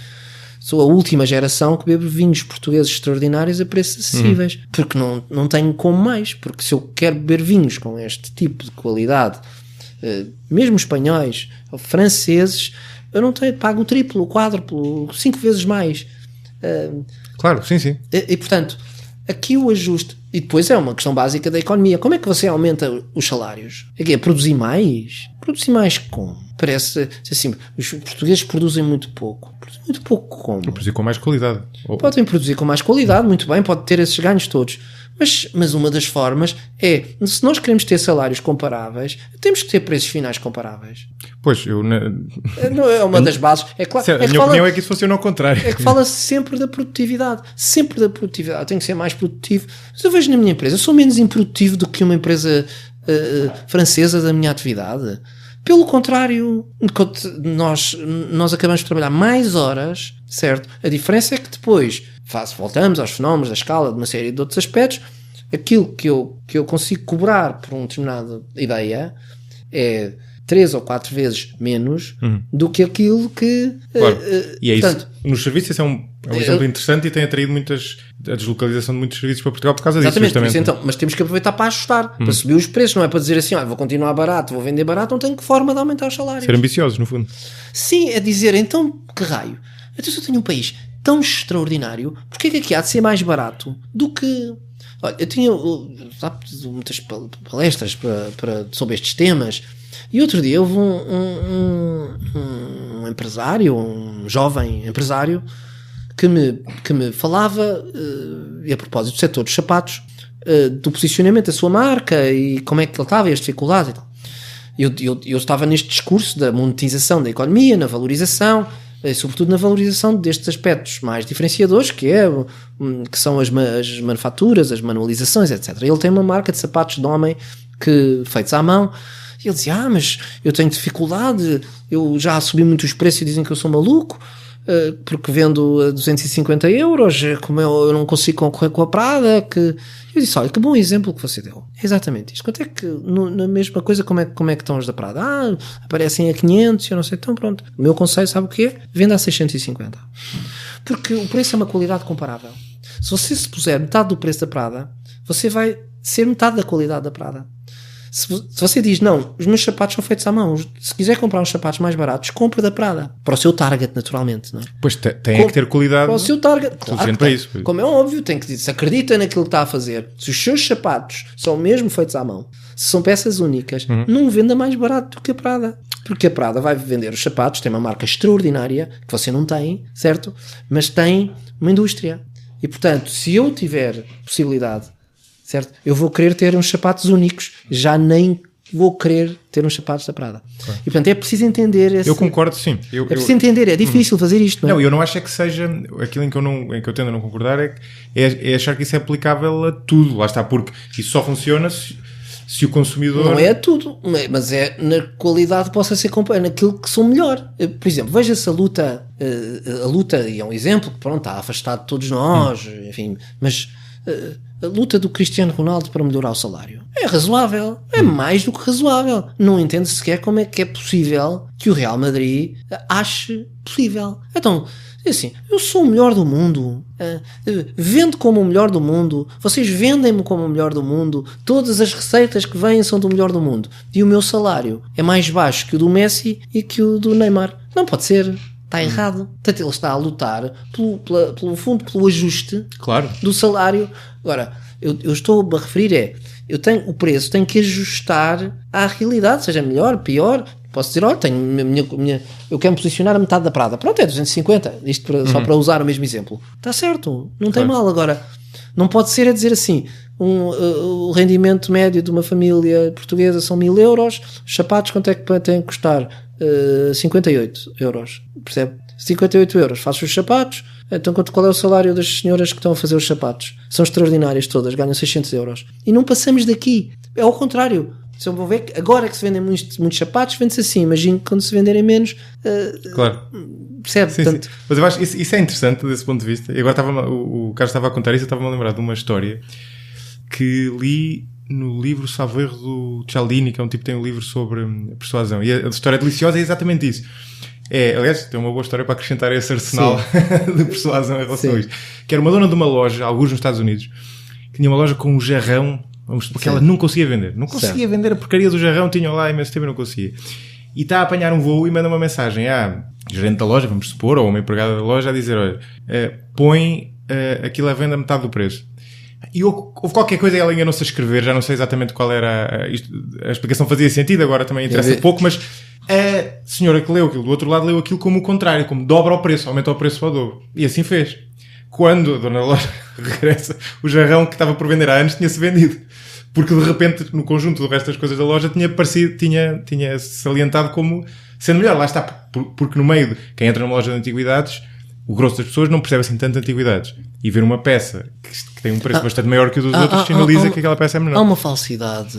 sou a última geração que bebe vinhos portugueses extraordinários a preços acessíveis, porque não tenho como mais, porque se eu quero beber vinhos com este tipo de qualidade, mesmo espanhóis ou franceses, eu não tenho, pago o triplo, o quádruplo, 5 vezes mais. Claro, sim. E portanto, aqui o ajuste, e depois é uma questão básica da economia. Como é que você aumenta os salários? É produzir mais? Produzir mais como? Parece assim, os portugueses produzem muito pouco. Produzem muito pouco como? Produzir com mais qualidade. Podem produzir com mais qualidade, muito bem, pode ter esses ganhos todos. Mas uma das formas é, se nós queremos ter salários comparáveis, temos que ter preços finais comparáveis. Pois, não é uma das bases. É claro, a minha opinião é que isso funciona ao contrário. É que fala-se sempre da produtividade. Sempre da produtividade. Eu tenho que ser mais produtivo. Mas eu vejo na minha empresa, eu sou menos improdutivo do que uma empresa francesa da minha atividade. Pelo contrário, nós acabamos de trabalhar mais horas, certo? A diferença é que depois, voltamos aos fenómenos da escala, de uma série de outros aspectos, aquilo que eu consigo cobrar por uma determinada ideia é 3 ou 4 vezes menos do que aquilo que... Claro. E é portanto, isso. Nos serviços esse é um exemplo interessante e tem atraído a deslocalização de muitos serviços para Portugal por causa disso. Exatamente. Então, mas temos que aproveitar para ajustar, para subir os preços, não é para dizer assim, vou continuar barato, vou vender barato, não tenho que forma de aumentar os salários. Ser ambiciosos, no fundo. Sim, é dizer, então, que raio? Então, se eu tenho um país tão extraordinário, porquê é que aqui há de ser mais barato do que... Olha, eu tinha muitas palestras sobre estes temas. E outro dia houve um empresário, um jovem empresário, que me falava, a propósito do setor dos sapatos, do posicionamento da sua marca e como é que ele estava e as dificuldades e tal. Eu estava neste discurso da monetização da economia, na valorização, e sobretudo na valorização destes aspectos mais diferenciadores, que são as manufaturas, as manualizações, etc. Ele tem uma marca de sapatos de homem feitos à mão. E ele dizia, mas eu tenho dificuldade, eu já subi muito os preços e dizem que eu sou maluco, porque vendo a 250 euros, como eu não consigo concorrer com a Prada, Eu disse, olha, que bom exemplo que você deu. É exatamente isto. Quanto é que, na mesma coisa, como é que estão os da Prada? Aparecem a 500, eu não sei, então pronto. O meu conselho, sabe o que é? Venda a 650. Porque o preço é uma qualidade comparável. Se você se puser metade do preço da Prada, você vai ser metade da qualidade da Prada. Se você diz, não, os meus sapatos são feitos à mão, se quiser comprar uns sapatos mais baratos, compre da Prada. Para o seu target, naturalmente, não é? Pois tem que ter qualidade. Para o seu target. Claro para isso. Como é óbvio, tem que dizer, se acredita naquilo que está a fazer, se os seus sapatos são mesmo feitos à mão, se são peças únicas, não venda mais barato do que a Prada. Porque a Prada vai vender os sapatos, tem uma marca extraordinária, que você não tem, certo? Mas tem uma indústria. E, portanto, se eu tiver possibilidade, certo? Eu vou querer ter uns sapatos únicos, já nem vou querer ter uns sapatos da Prada. Claro. E portanto é preciso entender Eu concordo, sim. É preciso entender, é difícil fazer isto, não é? Não, eu não acho que seja aquilo em que eu tendo a não concordar, é achar que isso é aplicável a tudo. Lá está, porque isso só funciona se Se o consumidor... Não é tudo, mas é na qualidade que possa ser comparada, naquilo que sou melhor. Por exemplo, veja-se a luta, e é um exemplo que pronto, está afastado de todos nós, enfim, mas a luta do Cristiano Ronaldo para melhorar o salário é razoável, é mais do que razoável. Não entendo sequer como é que é possível que o Real Madrid ache possível. Então, assim, eu sou o melhor do mundo, vendo como o melhor do mundo, vocês vendem-me como o melhor do mundo, todas as receitas que vêm são do melhor do mundo, e o meu salário é mais baixo que o do Messi e que o do Neymar. Não pode ser, está errado. Portanto, ele está a lutar pelo fundo, pelo ajuste do salário. Agora, eu estou a referir o preço tem que ajustar à realidade, seja melhor, pior. Posso dizer, olha, eu quero me posicionar a metade da Prada. Pronto, é 250. Isto só para usar o mesmo exemplo. Está certo, não tem mal. Agora, não pode ser a dizer assim, o rendimento médio de uma família portuguesa são 1.000 euros, os sapatos quanto é que têm que custar? 58 euros. Percebe? 58 euros. Faço os sapatos, então qual é o salário das senhoras que estão a fazer os sapatos? São extraordinárias todas, ganham 600 euros. E não passamos daqui. É ao contrário. Se eu vou ver que agora que se vendem muitos sapatos, vende-se assim. Imagino que quando se venderem menos, percebe? Sim, Portanto, sim. Mas eu acho isso é interessante desse ponto de vista. E agora o Carlos estava a contar isso, eu estava-me a lembrar de uma história que li no livro Salvo Erro do Cialdini, que é um tipo que tem um livro sobre persuasão. E a história deliciosa é exatamente isso. Aliás, tem uma boa história para acrescentar a esse arsenal de persuasão em relação a isto. Que era uma dona de uma loja, alguns nos Estados Unidos, que tinha uma loja com um jarrão, porque ela não conseguia vender. Não conseguia vender a porcaria do jarrão, tinha lá imenso tempo e não conseguia. E está a apanhar um voo e manda uma mensagem à gerente da loja, vamos supor, ou uma empregada da loja, a dizer, olha, põe aquilo à venda a metade do preço. E houve qualquer coisa e ela enganou-se a escrever, já não sei exatamente qual era a explicação fazia sentido, agora também interessa pouco, mas a senhora que leu aquilo do outro lado leu aquilo como o contrário, como dobra o preço, aumenta o preço ao dobro. E assim fez. Quando a dona da loja regressa, o jarrão que estava por vender há anos tinha-se vendido. Porque de repente, no conjunto do resto das coisas da loja, tinha salientado como sendo melhor. Lá está, porque no meio de quem entra numa loja de antiguidades, o grosso das pessoas não percebe assim tanto antiguidades. E ver uma peça que tem um preço bastante maior que o dos outros, sinaliza que aquela peça é menor. Há uma falsidade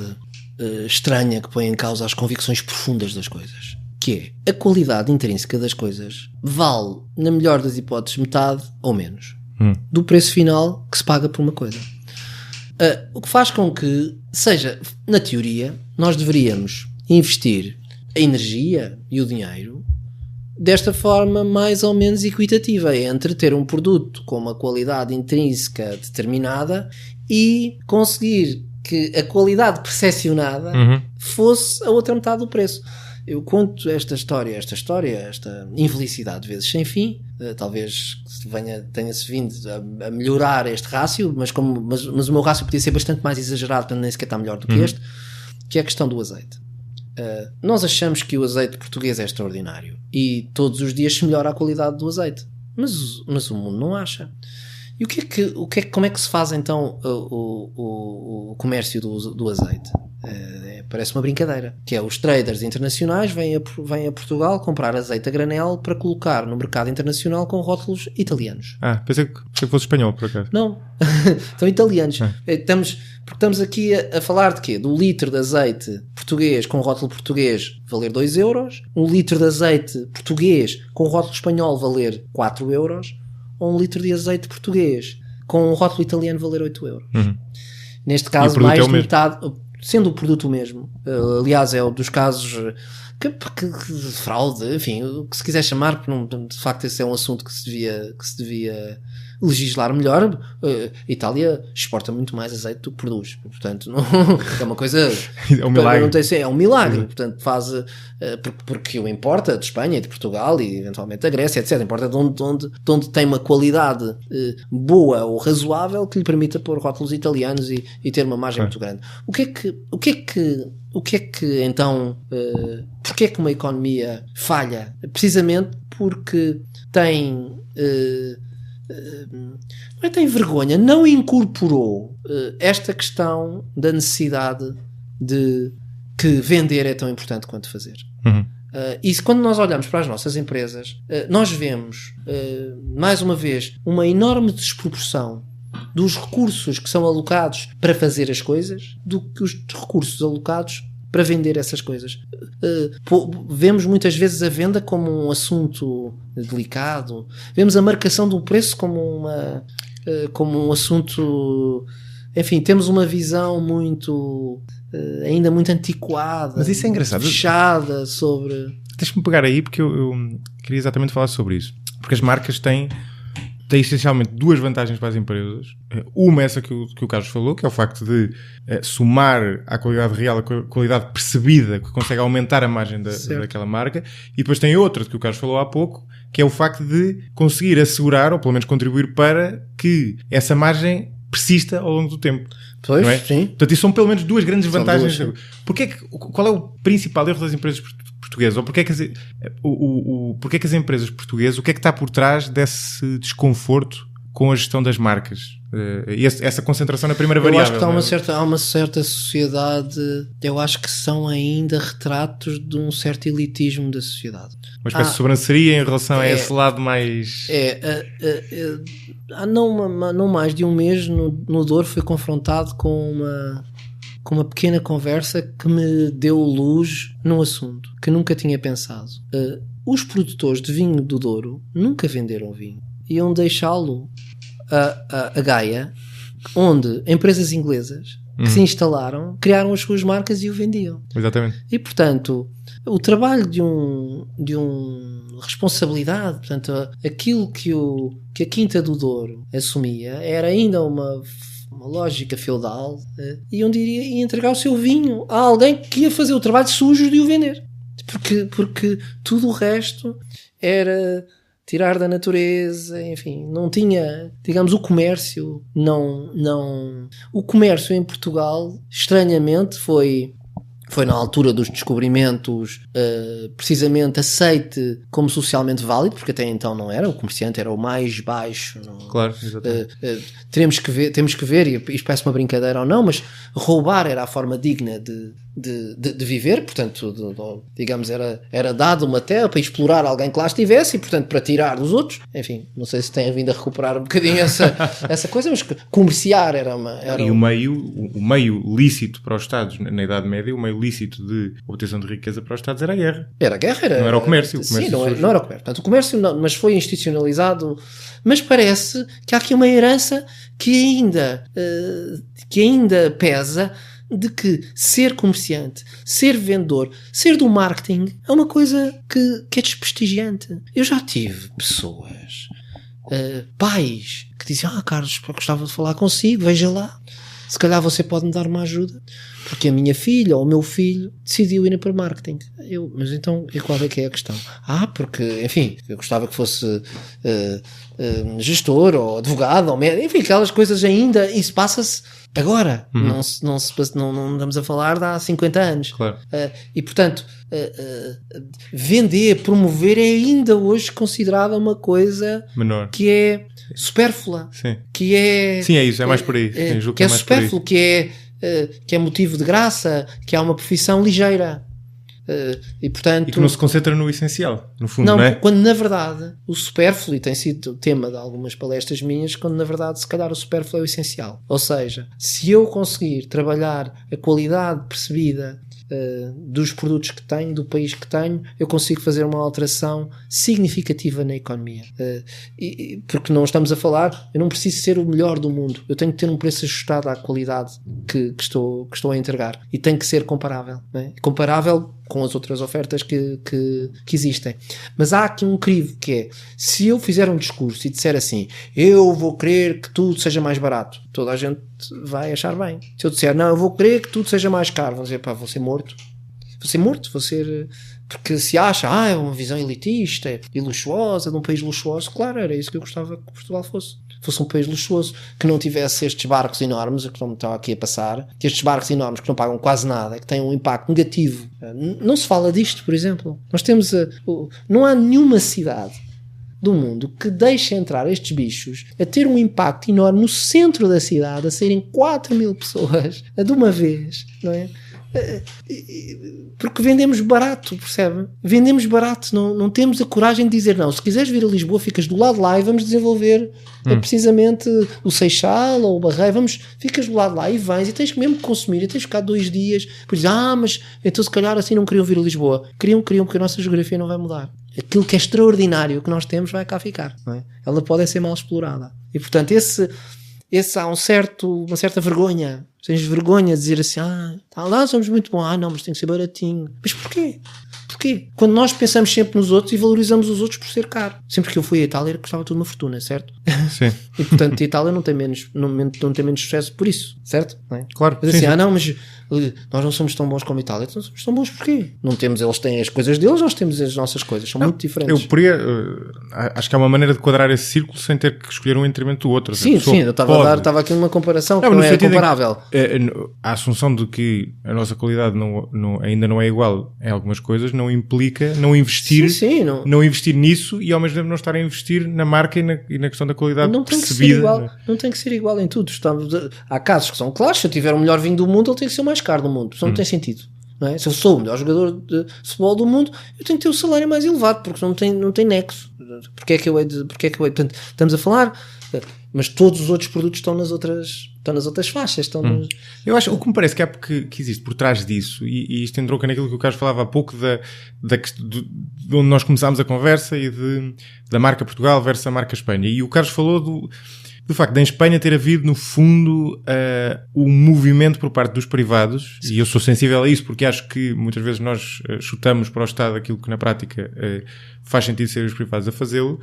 estranha que põe em causa as convicções profundas das coisas. Que é, a qualidade intrínseca das coisas vale, na melhor das hipóteses, metade ou menos do preço final que se paga por uma coisa. O que faz com que, seja, na teoria, nós deveríamos investir a energia e o dinheiro desta forma mais ou menos equitativa, entre ter um produto com uma qualidade intrínseca determinada e conseguir que a qualidade percepcionada fosse a outra metade do preço. Eu conto esta infelicidade vezes sem fim, talvez tenha-se vindo a melhorar este rácio, mas o meu rácio podia ser bastante mais exagerado, portanto nem sequer está melhor do que este, que é a questão do azeite. Nós achamos que o azeite português é extraordinário e todos os dias se melhora a qualidade do azeite, mas o mundo não acha. E como é que se faz então o comércio do azeite? Parece uma brincadeira, que é os traders internacionais vêm a Portugal comprar azeite a granel para colocar no mercado internacional com rótulos italianos. Pensei que fosse espanhol, por acaso. Não, são italianos. Porque estamos aqui a falar de quê? Do litro de azeite português com rótulo português valer 2 euros, um litro de azeite português com rótulo espanhol valer 4 euros, ou um litro de azeite português com um rótulo italiano valer 8 euros. Neste caso, mais de metade, sendo o produto o mesmo. Aliás, é um dos casos de fraude, enfim, o que se quiser chamar, porque de facto esse é um assunto que se devia legislar melhor. A Itália exporta muito mais azeite do que produz, portanto não, é uma coisa é um milagre, é um milagre. Portanto porque o importa de Espanha e de Portugal e eventualmente da Grécia, etc. Importa de onde tem uma qualidade boa ou razoável que lhe permita pôr rótulos italianos e ter uma margem muito grande. O que é que então porque é que uma economia falha? Precisamente porque tem vergonha, não incorporou esta questão da necessidade de que vender é tão importante quanto fazer. E quando nós olhamos para as nossas empresas, nós vemos mais uma vez uma enorme desproporção dos recursos que são alocados para fazer as coisas do que os recursos alocados para vender essas coisas. Vemos muitas vezes a venda como um assunto delicado, vemos a marcação do preço como um assunto, enfim, temos uma visão muito ainda muito antiquada, mas isso é engraçado, fechada sobre... Deixa-me pegar aí porque eu queria exatamente falar sobre isso, porque as marcas têm essencialmente duas vantagens para as empresas. Uma é essa que o Carlos falou, que é o facto de somar à qualidade real a qualidade percebida, que consegue aumentar a margem daquela marca. E depois tem outra, que o Carlos falou há pouco, que é o facto de conseguir assegurar, ou pelo menos contribuir para que essa margem persista ao longo do tempo. Pois, não é? Sim. Portanto, isso são pelo menos duas grandes vantagens. Duas, qual é o principal erro das empresas portuguesas? Ou porque é que as empresas portuguesas, o que é que está por trás desse desconforto com a gestão das marcas? Essa concentração na primeira variável. Eu acho que há uma certa sociedade, eu acho que são ainda retratos de um certo elitismo da sociedade. Uma espécie de sobranceria em relação a esse lado mais... Há não mais de um mês no Douro fui confrontado com uma pequena conversa que me deu luz num assunto que nunca tinha pensado. Os produtores de vinho do Douro nunca venderam vinho. Iam deixá-lo a Gaia, onde empresas inglesas que se instalaram, criaram as suas marcas e o vendiam. Exatamente. E, portanto, o trabalho de um responsabilidade, portanto, aquilo que a Quinta do Douro assumia era ainda uma lógica feudal, e onde ia entregar o seu vinho a alguém que ia fazer o trabalho sujo de o vender. Porque tudo o resto era tirar da natureza, enfim, não tinha, digamos, o comércio, o comércio em Portugal, estranhamente, foi na altura dos descobrimentos precisamente aceite como socialmente válido, porque até então não era, o comerciante era o mais baixo. Claro, exatamente. Temos que ver, e isto parece uma brincadeira ou não, mas roubar era a forma digna de viver, portanto, digamos, era dado uma terra para explorar alguém que lá estivesse e, portanto, para tirar dos outros. Enfim, não sei se tem vindo a recuperar um bocadinho essa coisa, mas comerciar era E o meio lícito para os Estados, na Idade Média, o meio lícito de obtenção de riqueza para os Estados era a guerra. Era a guerra, não era o comércio. Sim, não era o comércio. Portanto, o comércio não, mas foi institucionalizado. Mas parece que há aqui uma herança que ainda pesa, de que ser comerciante, ser vendedor, ser do marketing é uma coisa que é desprestigiante. Eu já tive pessoas, pais, que diziam: Carlos, gostava de falar consigo, veja lá, se calhar você pode me dar uma ajuda, porque a minha filha ou o meu filho decidiu ir para marketing. Mas então, e qual é que é a questão? Porque, enfim, eu gostava que fosse gestor ou advogado ou médico, enfim, aquelas coisas ainda, isso passa-se agora, não estamos a falar de há 50 anos. Claro. E, portanto, vender, promover é ainda hoje considerada uma coisa menor, que é supérflua. Sim. Que é... Sim, é isso, é mais por aí. Que é supérfluo, que é motivo de graça, que é uma profissão ligeira. E, portanto, e que não se concentra no essencial, no fundo, não é? Quando na verdade o supérfluo, e tem sido tema de algumas palestras minhas, quando na verdade se calhar o supérfluo é o essencial. Ou seja, se eu conseguir trabalhar a qualidade percebida dos produtos que tenho, do país que tenho, eu consigo fazer uma alteração significativa na economia. Porque não estamos a falar, eu não preciso ser o melhor do mundo, eu tenho que ter um preço ajustado à qualidade que estou a entregar, e tem que ser comparável, não é? Comparável com as outras ofertas que existem. Mas há aqui um crivo, que é, se eu fizer um discurso e disser assim: eu vou querer que tudo seja mais barato, toda a gente vai achar bem. Se eu disser: não, eu vou querer que tudo seja mais caro, vão dizer: vou ser morto. Vou ser... Porque se acha, é uma visão elitista e luxuosa, de um país luxuoso. Claro, era isso que eu gostava que Portugal fosse um país luxuoso, que não tivesse estes barcos enormes, que não estão aqui a passar, estes barcos enormes que não pagam quase nada, que têm um impacto negativo. Não se fala disto, por exemplo. Nós temos não há nenhuma cidade do mundo que deixe entrar estes bichos a ter um impacto enorme no centro da cidade, a serem 4.000 pessoas de uma vez, não é? Porque vendemos barato, percebe? Vendemos barato, não temos a coragem de dizer não, se quiseres vir a Lisboa ficas do lado de lá e vamos desenvolver precisamente o Seixal ou o Barreiro, ficas do lado de lá e vens e tens mesmo que consumir e tens que ficar 2 dias, por dizer, mas então se calhar assim não queriam vir a Lisboa. Queriam porque a nossa geografia não vai mudar. Aquilo que é extraordinário que nós temos vai cá ficar, não é? Ela pode ser mal explorada e portanto esse há uma certa vergonha. Tens vergonha de dizer assim, lá somos muito bons, não, mas tem que ser baratinho. Mas porquê? Quando nós pensamos sempre nos outros e valorizamos os outros por ser caro. Sempre que eu fui à Itália custava tudo uma fortuna, certo? Sim. E portanto a Itália não tem menos sucesso por isso, certo? Não é? Claro. Mas assim, mas nós não somos tão bons como a Itália. Então somos tão bons porquê? Eles têm as coisas deles, nós temos as nossas coisas, são muito diferentes. Acho que há uma maneira de quadrar esse círculo sem ter que escolher um em detrimento do outro. Sim, eu estava aqui numa comparação que não é comparável. A assunção de que a nossa qualidade ainda não é igual em algumas coisas não implica não investir, não investir nisso e ao mesmo tempo não estar a investir na marca e na questão da qualidade percebida. Não tem que ser igual em tudo. Há casos que são claros, se eu tiver o melhor vinho do mundo ele tem que ser o mais caro do mundo, não tem sentido. Não é? Se eu sou o melhor jogador de futebol do mundo, eu tenho que ter o salário mais elevado, porque não tem nexo. Porque é que eu hei de... Portanto, estamos a falar, mas todos os outros produtos estão nas outras faixas. Eu acho, o que me parece que existe por trás disso, e isto entrou naquilo que o Carlos falava há pouco, de onde nós começámos a conversa e da marca Portugal versus a marca Espanha. E o Carlos falou do facto de em Espanha ter havido, no fundo, um movimento por parte dos privados, e eu sou sensível a isso porque acho que muitas vezes nós chutamos para o Estado aquilo que na prática faz sentido ser os privados a fazê-lo,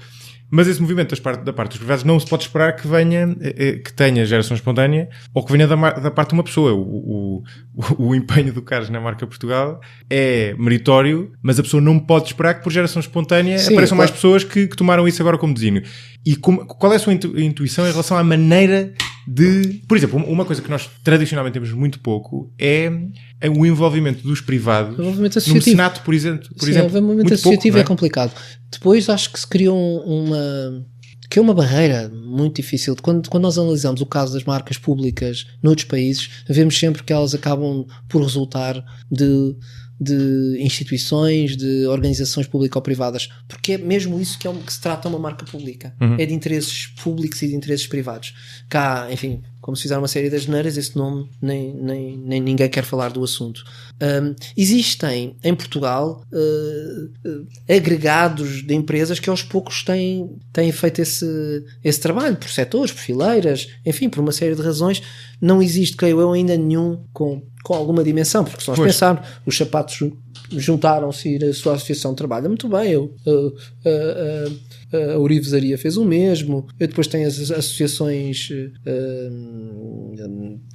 mas esse movimento da parte dos privados não se pode esperar que venha, que tenha geração espontânea ou que venha da parte de uma pessoa. O empenho do Carlos na marca Portugal é meritório, mas a pessoa não pode esperar que por geração espontânea apareçam mais pessoas que tomaram isso agora como desígnio. E qual é a sua intuição em relação à maneira de... Por exemplo, uma coisa que nós tradicionalmente temos muito pouco é o envolvimento dos privados no mecenato, por exemplo. O envolvimento associativo é complicado. Depois acho que se criou uma barreira muito difícil. Quando nós analisamos o caso das marcas públicas noutros países, vemos sempre que elas acabam por resultar de instituições, de organizações público-privadas, porque é mesmo isso que se trata uma marca pública. É de interesses públicos e de interesses privados. Cá, enfim, como se fizer uma série de asneiras, esse nome nem ninguém quer falar do assunto. Existem em Portugal agregados de empresas que aos poucos têm feito esse trabalho, por setores, por fileiras, enfim, por uma série de razões. Não existe, creio eu, ainda nenhum com alguma dimensão, porque se nós pensarmos, os sapatos juntaram-se e a sua associação trabalha muito bem. A Urivesaria fez o mesmo. Eu depois tenho as associações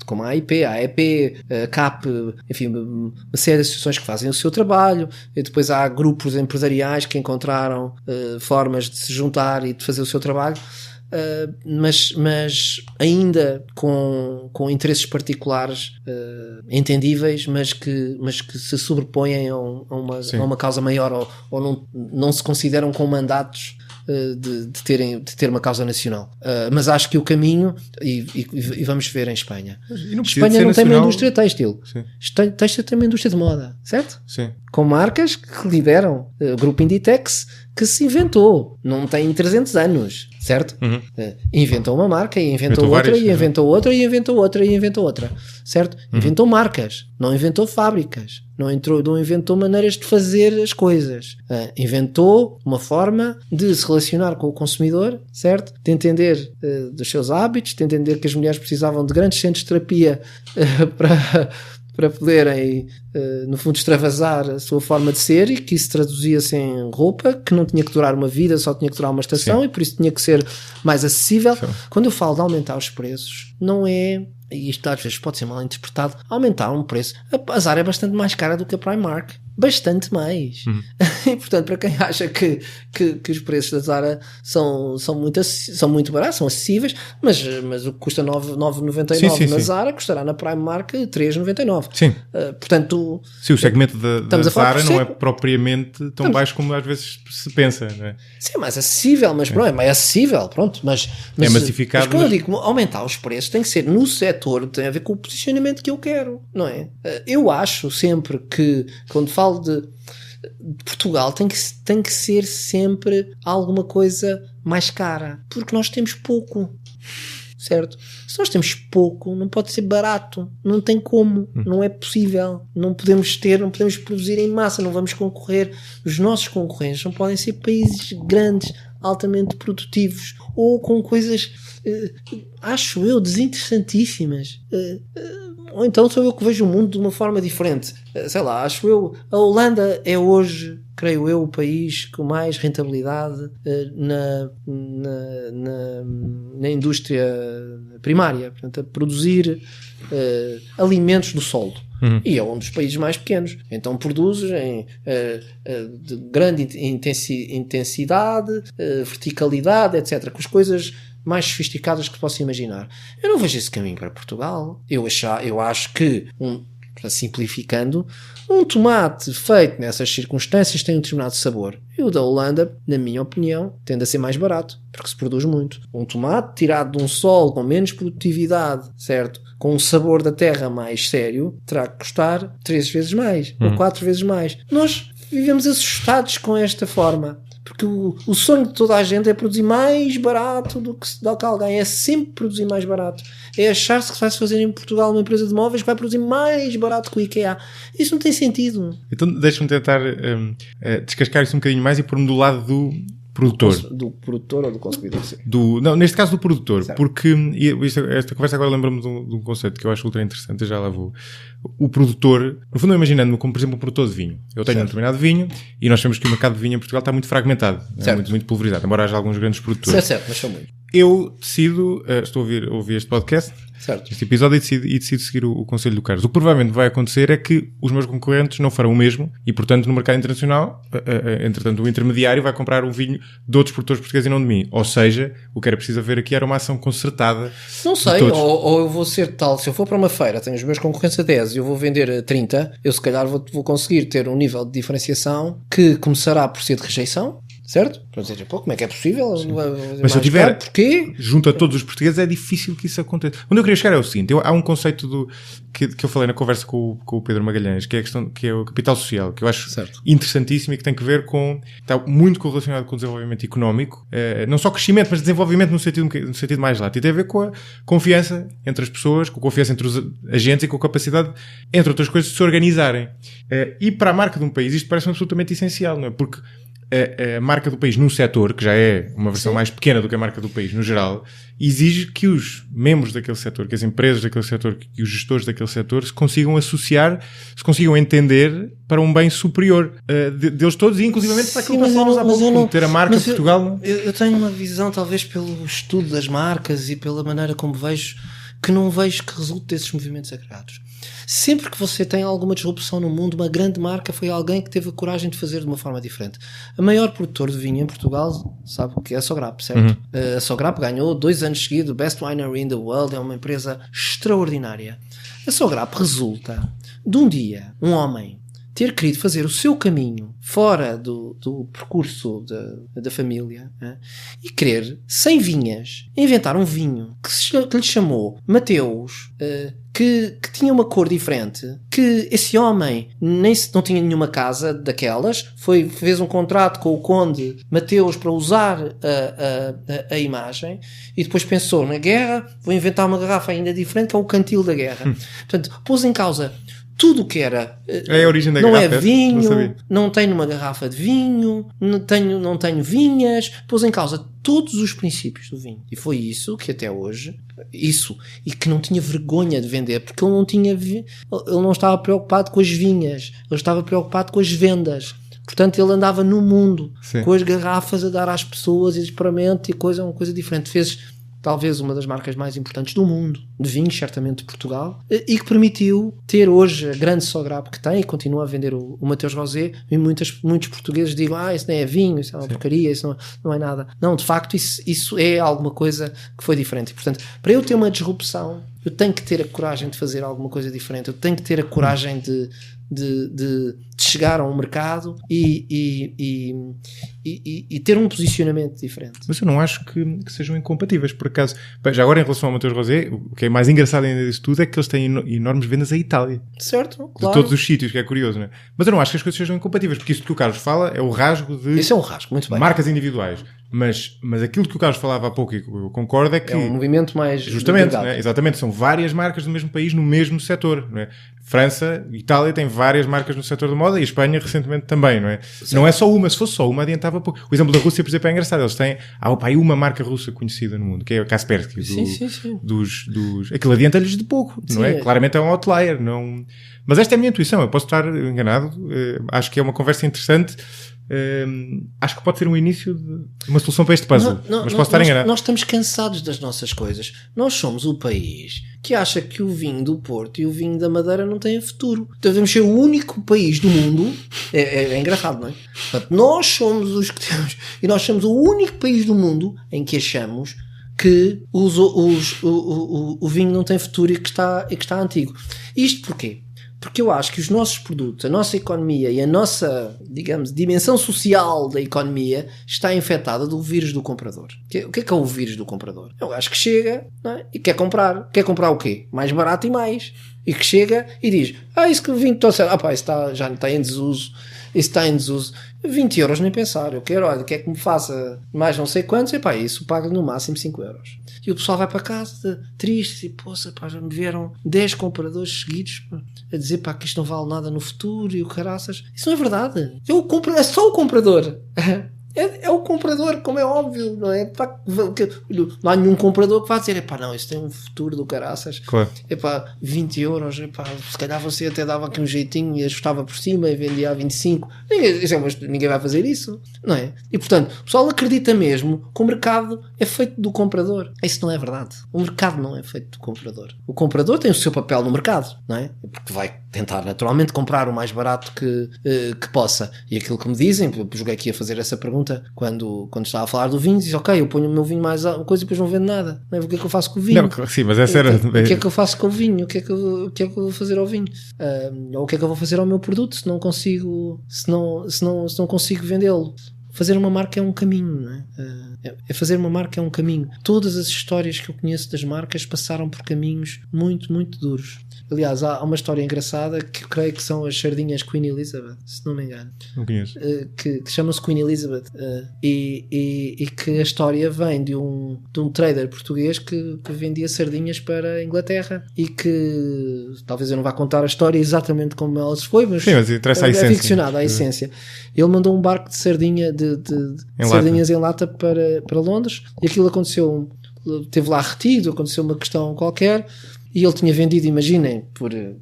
como a AIP, a AEP, a CAP, enfim, uma série de associações que fazem o seu trabalho. E depois há grupos empresariais que encontraram formas de se juntar e de fazer o seu trabalho. Mas ainda com interesses particulares entendíveis, mas que se sobrepõem a uma causa maior ou não se consideram com mandatos de ter uma causa nacional. Mas acho que o caminho, e vamos ver em Espanha. Espanha não tem uma indústria têxtil. Têxtil tem uma indústria de moda, certo? Sim. Com marcas que lideram. O grupo Inditex, que se inventou. Não tem 300 anos, certo? Inventou uma marca e inventou outra, várias, e inventou outra, e inventou outra, e inventou outra, certo? Inventou marcas, não inventou fábricas, não inventou maneiras de fazer as coisas. Inventou uma forma de se relacionar com o consumidor, certo? De entender dos seus hábitos, de entender que as mulheres precisavam de grandes centros de terapia para poderem, no fundo, extravasar a sua forma de ser, e que isso traduzia-se em roupa que não tinha que durar uma vida, só tinha que durar uma estação. Sim. E por isso tinha que ser mais acessível. Sim. Quando eu falo de aumentar os preços, não é, e isto às vezes pode ser mal interpretado, aumentar um preço. A Zara é bastante mais cara do que a Primark. bastante mais. E portanto, para quem acha que os preços da Zara são muito baratos, são acessíveis, mas o que custa 9,99 na Zara custará na Primark 3,99. Sim. Portanto, sim, o segmento da Zara não é propriamente tão baixo como às vezes se pensa, não é? Sim, é mais acessível, mas pronto, é mais acessível, pronto, mas é massificado. Mas quando eu digo aumentar os preços, tem que ser no setor, tem a ver com o posicionamento que eu quero, não é? Eu acho sempre que, quando falo de Portugal, tem que ser sempre alguma coisa mais cara, porque nós temos pouco, certo? Se nós temos pouco, não pode ser barato, não tem como, não é possível, não podemos produzir em massa, não vamos concorrer. Os nossos concorrentes não podem ser países grandes, altamente produtivos, ou com coisas, acho eu, desinteressantíssimas. Ou então sou eu que vejo o mundo de uma forma diferente. Sei lá, acho eu, a Holanda é hoje, creio eu, o país com mais rentabilidade na indústria primária, portanto, a produzir alimentos do solo. E é um dos países mais pequenos. Então produz de grande intensidade, verticalidade, etc. Com as coisas mais sofisticadas que possa imaginar. Eu não vejo esse caminho para Portugal. Eu acho que, simplificando, um tomate feito nessas circunstâncias tem um determinado sabor. E o da Holanda, na minha opinião, tende a ser mais barato, porque se produz muito. Um tomate tirado de um solo com menos produtividade, certo? Com um sabor da terra mais sério, terá que custar 3 vezes mais, ou 4 vezes mais. Nós vivemos assustados com esta forma. Porque o sonho de toda a gente é produzir mais barato do que alguém. É sempre produzir mais barato. É achar-se que vai-se fazer em Portugal uma empresa de móveis que vai produzir mais barato que o IKEA. Isso não tem sentido. Então deixa-me tentar descascar isso um bocadinho mais e pôr-me do lado do produtor. Do produtor ou do consumidor? Sim. Não, neste caso do produtor. Certo. Porque esta conversa agora lembra-me de um conceito que eu acho ultra interessante. Eu já lá vou. O produtor, no fundo, imaginando-me como, por exemplo, um produtor de vinho. Eu tenho um determinado vinho e nós sabemos que o mercado de vinho em Portugal está muito fragmentado, muito pulverizado, embora haja alguns grandes produtores. Certo, mas são muitos. Eu decido, estou a ouvir este podcast, certo, este episódio, e decido seguir o conselho do Carlos. O que provavelmente vai acontecer é que os meus concorrentes não farão o mesmo e, portanto, no mercado internacional, entretanto, o intermediário vai comprar um vinho de outros produtores portugueses e não de mim. Ou seja, o que era preciso haver aqui era uma ação concertada. Não sei, ou eu vou ser tal, se eu for para uma feira, tenho os meus concorrentes a 10 e eu vou vender a 30, eu se calhar vou conseguir ter um nível de diferenciação que começará por ser de rejeição. Certo? Para dizer, como é que é possível? Mas se eu tiver, porquê? Junto a todos os portugueses, é difícil que isso aconteça. Onde eu queria chegar é o seguinte: há um conceito que eu falei na conversa com o Pedro Magalhães, que é a questão, que é o capital social, que eu acho interessantíssimo e que tem que ver está muito correlacionado com o desenvolvimento económico, não só crescimento, mas desenvolvimento no sentido mais lato. E tem a ver com a confiança entre as pessoas, com a confiança entre os agentes e com a capacidade, entre outras coisas, de se organizarem. E para a marca de um país, isto parece absolutamente essencial, não é? Porque a marca do país num setor, que já é uma versão mais pequena do que a marca do país no geral, exige que os membros daquele setor, que as empresas daquele setor, que os gestores daquele setor se consigam associar, se consigam entender para um bem superior deles todos e inclusivamente para aquilo que nós falamos há pouco, ter a marca de Portugal. Eu tenho uma visão, talvez pelo estudo das marcas e pela maneira como vejo, que não vejo que resulte desses movimentos agregados. Sempre que você tem alguma disrupção no mundo, uma grande marca foi alguém que teve a coragem de fazer de uma forma diferente. A maior produtor de vinho em Portugal, sabe o que é a Sograp, certo? A Sograp ganhou 2 anos seguidos Best Winery in the World, é uma empresa extraordinária. A Sograp resulta de um dia, um homem ter querido fazer o seu caminho fora do percurso da família, né? E querer, sem vinhas, inventar um vinho que lhe chamou Mateus, que tinha uma cor diferente, que esse homem não tinha nenhuma casa daquelas, fez um contrato com o conde Mateus para usar a imagem e depois pensou na guerra, vou inventar uma garrafa ainda diferente que é o cantil da guerra. Portanto, pôs em causa tudo o que era a origem da não garrafa, é vinho, não tenho uma garrafa de vinho, não tenho vinhas, pôs em causa todos os princípios do vinho. E foi isso que até hoje, e que não tinha vergonha de vender, porque ele não estava preocupado com as vinhas, ele estava preocupado com as vendas. Portanto, ele andava no mundo, com as garrafas a dar às pessoas e experimento e uma coisa diferente. Fez talvez uma das marcas mais importantes do mundo, de vinhos, certamente de Portugal, e que permitiu ter hoje a grande Sograp que tem e continua a vender o Mateus Rosé, e muitos portugueses digam, isso não é vinho, isso é uma porcaria, isso não é nada. Não, de facto, isso é alguma coisa que foi diferente. E, portanto, para eu ter uma disrupção, eu tenho que ter a coragem de fazer alguma coisa diferente, eu tenho que ter a coragem de chegar a um mercado e ter um posicionamento diferente. Mas eu não acho que sejam incompatíveis, por acaso. Bem, já agora, em relação ao Mateus Rosé, o que é mais engraçado ainda disso tudo é que eles têm enormes vendas à Itália. Certo, De claro. todos os sítios, que é curioso, não é? Mas eu não acho que as coisas sejam incompatíveis, porque isso que o Carlos fala é o rasgo de... Isso é um rasgo, muito bem. Marcas individuais. Mas aquilo que o Carlos falava há pouco, e eu concordo, é que... É um movimento mais... Justamente, né? Exatamente. São várias marcas do mesmo país no mesmo setor, não é? França, Itália tem várias marcas no setor da moda e Espanha recentemente também, não é? Sim. Não é só uma. Se fosse só uma, adiantava pouco. O exemplo da Rússia, por exemplo, é engraçado. Eles têm... Há uma marca russa conhecida no mundo, que é a Kaspersky. Sim. Aquilo adianta-lhes de pouco, não é? Claramente é um outlier. Não... Mas esta é a minha intuição. Eu posso estar enganado. Acho que é uma conversa interessante. Acho que pode ser um início de uma solução para este puzzle, mas posso estar enganado. Nós estamos cansados das nossas coisas. Nós somos o país que acha que o vinho do Porto e o vinho da Madeira não têm futuro. Então devemos ser o único país do mundo. É engraçado, não é? Portanto, nós somos os que temos, e nós somos o único país do mundo em que achamos que o vinho não tem futuro e que está antigo. Isto porquê? Porque eu acho que os nossos produtos, a nossa economia e a nossa, digamos, dimensão social da economia está infectada do vírus do comprador. O que é o vírus do comprador? É o gajo que chega, não é? E quer comprar. Quer comprar o quê? Mais barato e mais. E que chega e diz, isso que o vinho está isso já está em desuso. Isso está em desuso. 20 euros nem pensar. Eu quero, quer que me faça mais não sei quantos. Isso pago no máximo 5 euros. E o pessoal vai para casa triste e, poxa, já me vieram 10 compradores seguidos a dizer que isto não vale nada no futuro e o caraças. Isso não é verdade. É só o comprador. É o comprador, como é óbvio, não é? Não há nenhum comprador que vá dizer, não, isso tem um futuro do caraças. Claro. 20 euros, se calhar você até dava aqui um jeitinho e ajustava por cima e vendia a 25. Ninguém vai fazer isso, não é? E portanto, o pessoal acredita mesmo que o mercado é feito do comprador. Isso não é verdade. O mercado não é feito do comprador. O comprador tem o seu papel no mercado, não é? Porque vai tentar naturalmente comprar o mais barato que possa. E aquilo que me dizem, eu joguei aqui a fazer essa pergunta quando estava a falar do vinho, diz, ok, eu ponho o meu vinho mais uma coisa e depois não vendo nada. Não é? O que é que eu faço com o vinho? Não, sim, mas essa era... O que é que eu faço com o vinho? O que é que eu vou fazer ao vinho? Ou o que é que eu vou fazer ao meu produto se não consigo vendê-lo? Fazer uma marca é um caminho, não é? Fazer uma marca é um caminho. Todas as histórias que eu conheço das marcas passaram por caminhos muito, muito duros. Aliás, há uma história engraçada que eu creio que são as sardinhas Queen Elizabeth, se não me engano. Não conheço. Que chama-se Queen Elizabeth. E que a história vem de um trader português que vendia sardinhas para a Inglaterra e que, talvez eu não vá contar a história exatamente como ela se foi, mas interessa a essência. Ficcionada a essência. Ele mandou um barco de sardinha de sardinhas em lata para Londres e aquilo aconteceu, teve lá retido, aconteceu uma questão qualquer. E ele tinha vendido, imaginem,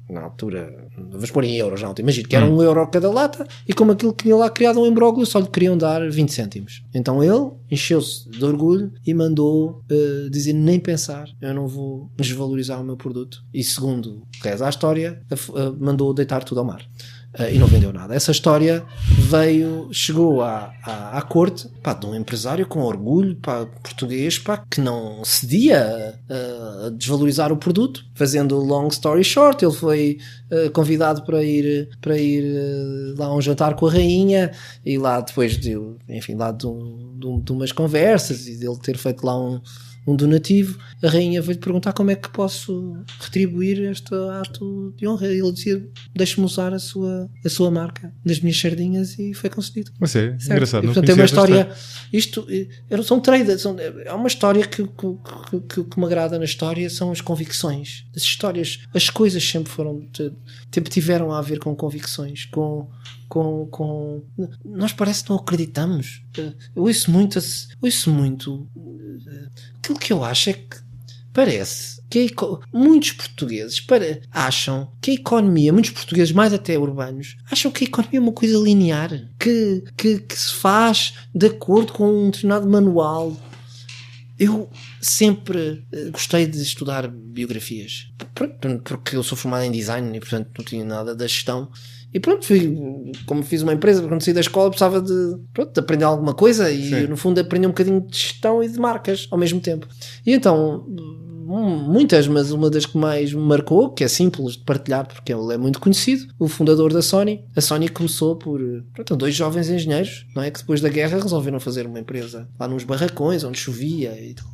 na altura, vamos pôr em euros, não, imagino que era €1 cada lata, e como aquilo tinha lá criado um imbróglio, só lhe queriam dar 20 cêntimos. Então ele encheu-se de orgulho e mandou dizer, nem pensar, eu não vou desvalorizar o meu produto. E segundo reza a história, mandou deitar tudo ao mar. E não vendeu nada. Essa história chegou à corte de um empresário com orgulho português que não cedia a desvalorizar o produto. Fazendo long story short, ele foi convidado para ir lá a um jantar com a rainha e lá depois de umas conversas e dele ter feito lá um donativo, a rainha veio-lhe perguntar como é que posso retribuir este ato de honra. Ele dizia, deixe-me usar a sua marca nas minhas sardinhas, e foi concedido. Mas é engraçado. E, portanto, é uma história, são traders, é uma história que me agrada na história, são as convicções. As histórias, as coisas sempre tiveram a ver com convicções, nós parece que não acreditamos. Eu ouço muito aquilo que eu acho é que parece que muitos portugueses acham que a economia, muitos portugueses mais até urbanos, acham que a economia é uma coisa linear, que se faz de acordo com um determinado manual. Eu sempre gostei de estudar biografias, porque eu sou formado em design e portanto não tinha nada da gestão. E pronto, como fiz uma empresa, quando saí da escola precisava de aprender alguma coisa e no fundo aprendi um bocadinho de gestão e de marcas ao mesmo tempo. E então, muitas, mas uma das que mais me marcou, que é simples de partilhar porque ele é muito conhecido, o fundador da Sony. A Sony começou por 2 jovens engenheiros, não é, que depois da guerra resolveram fazer uma empresa lá nos barracões onde chovia e tal.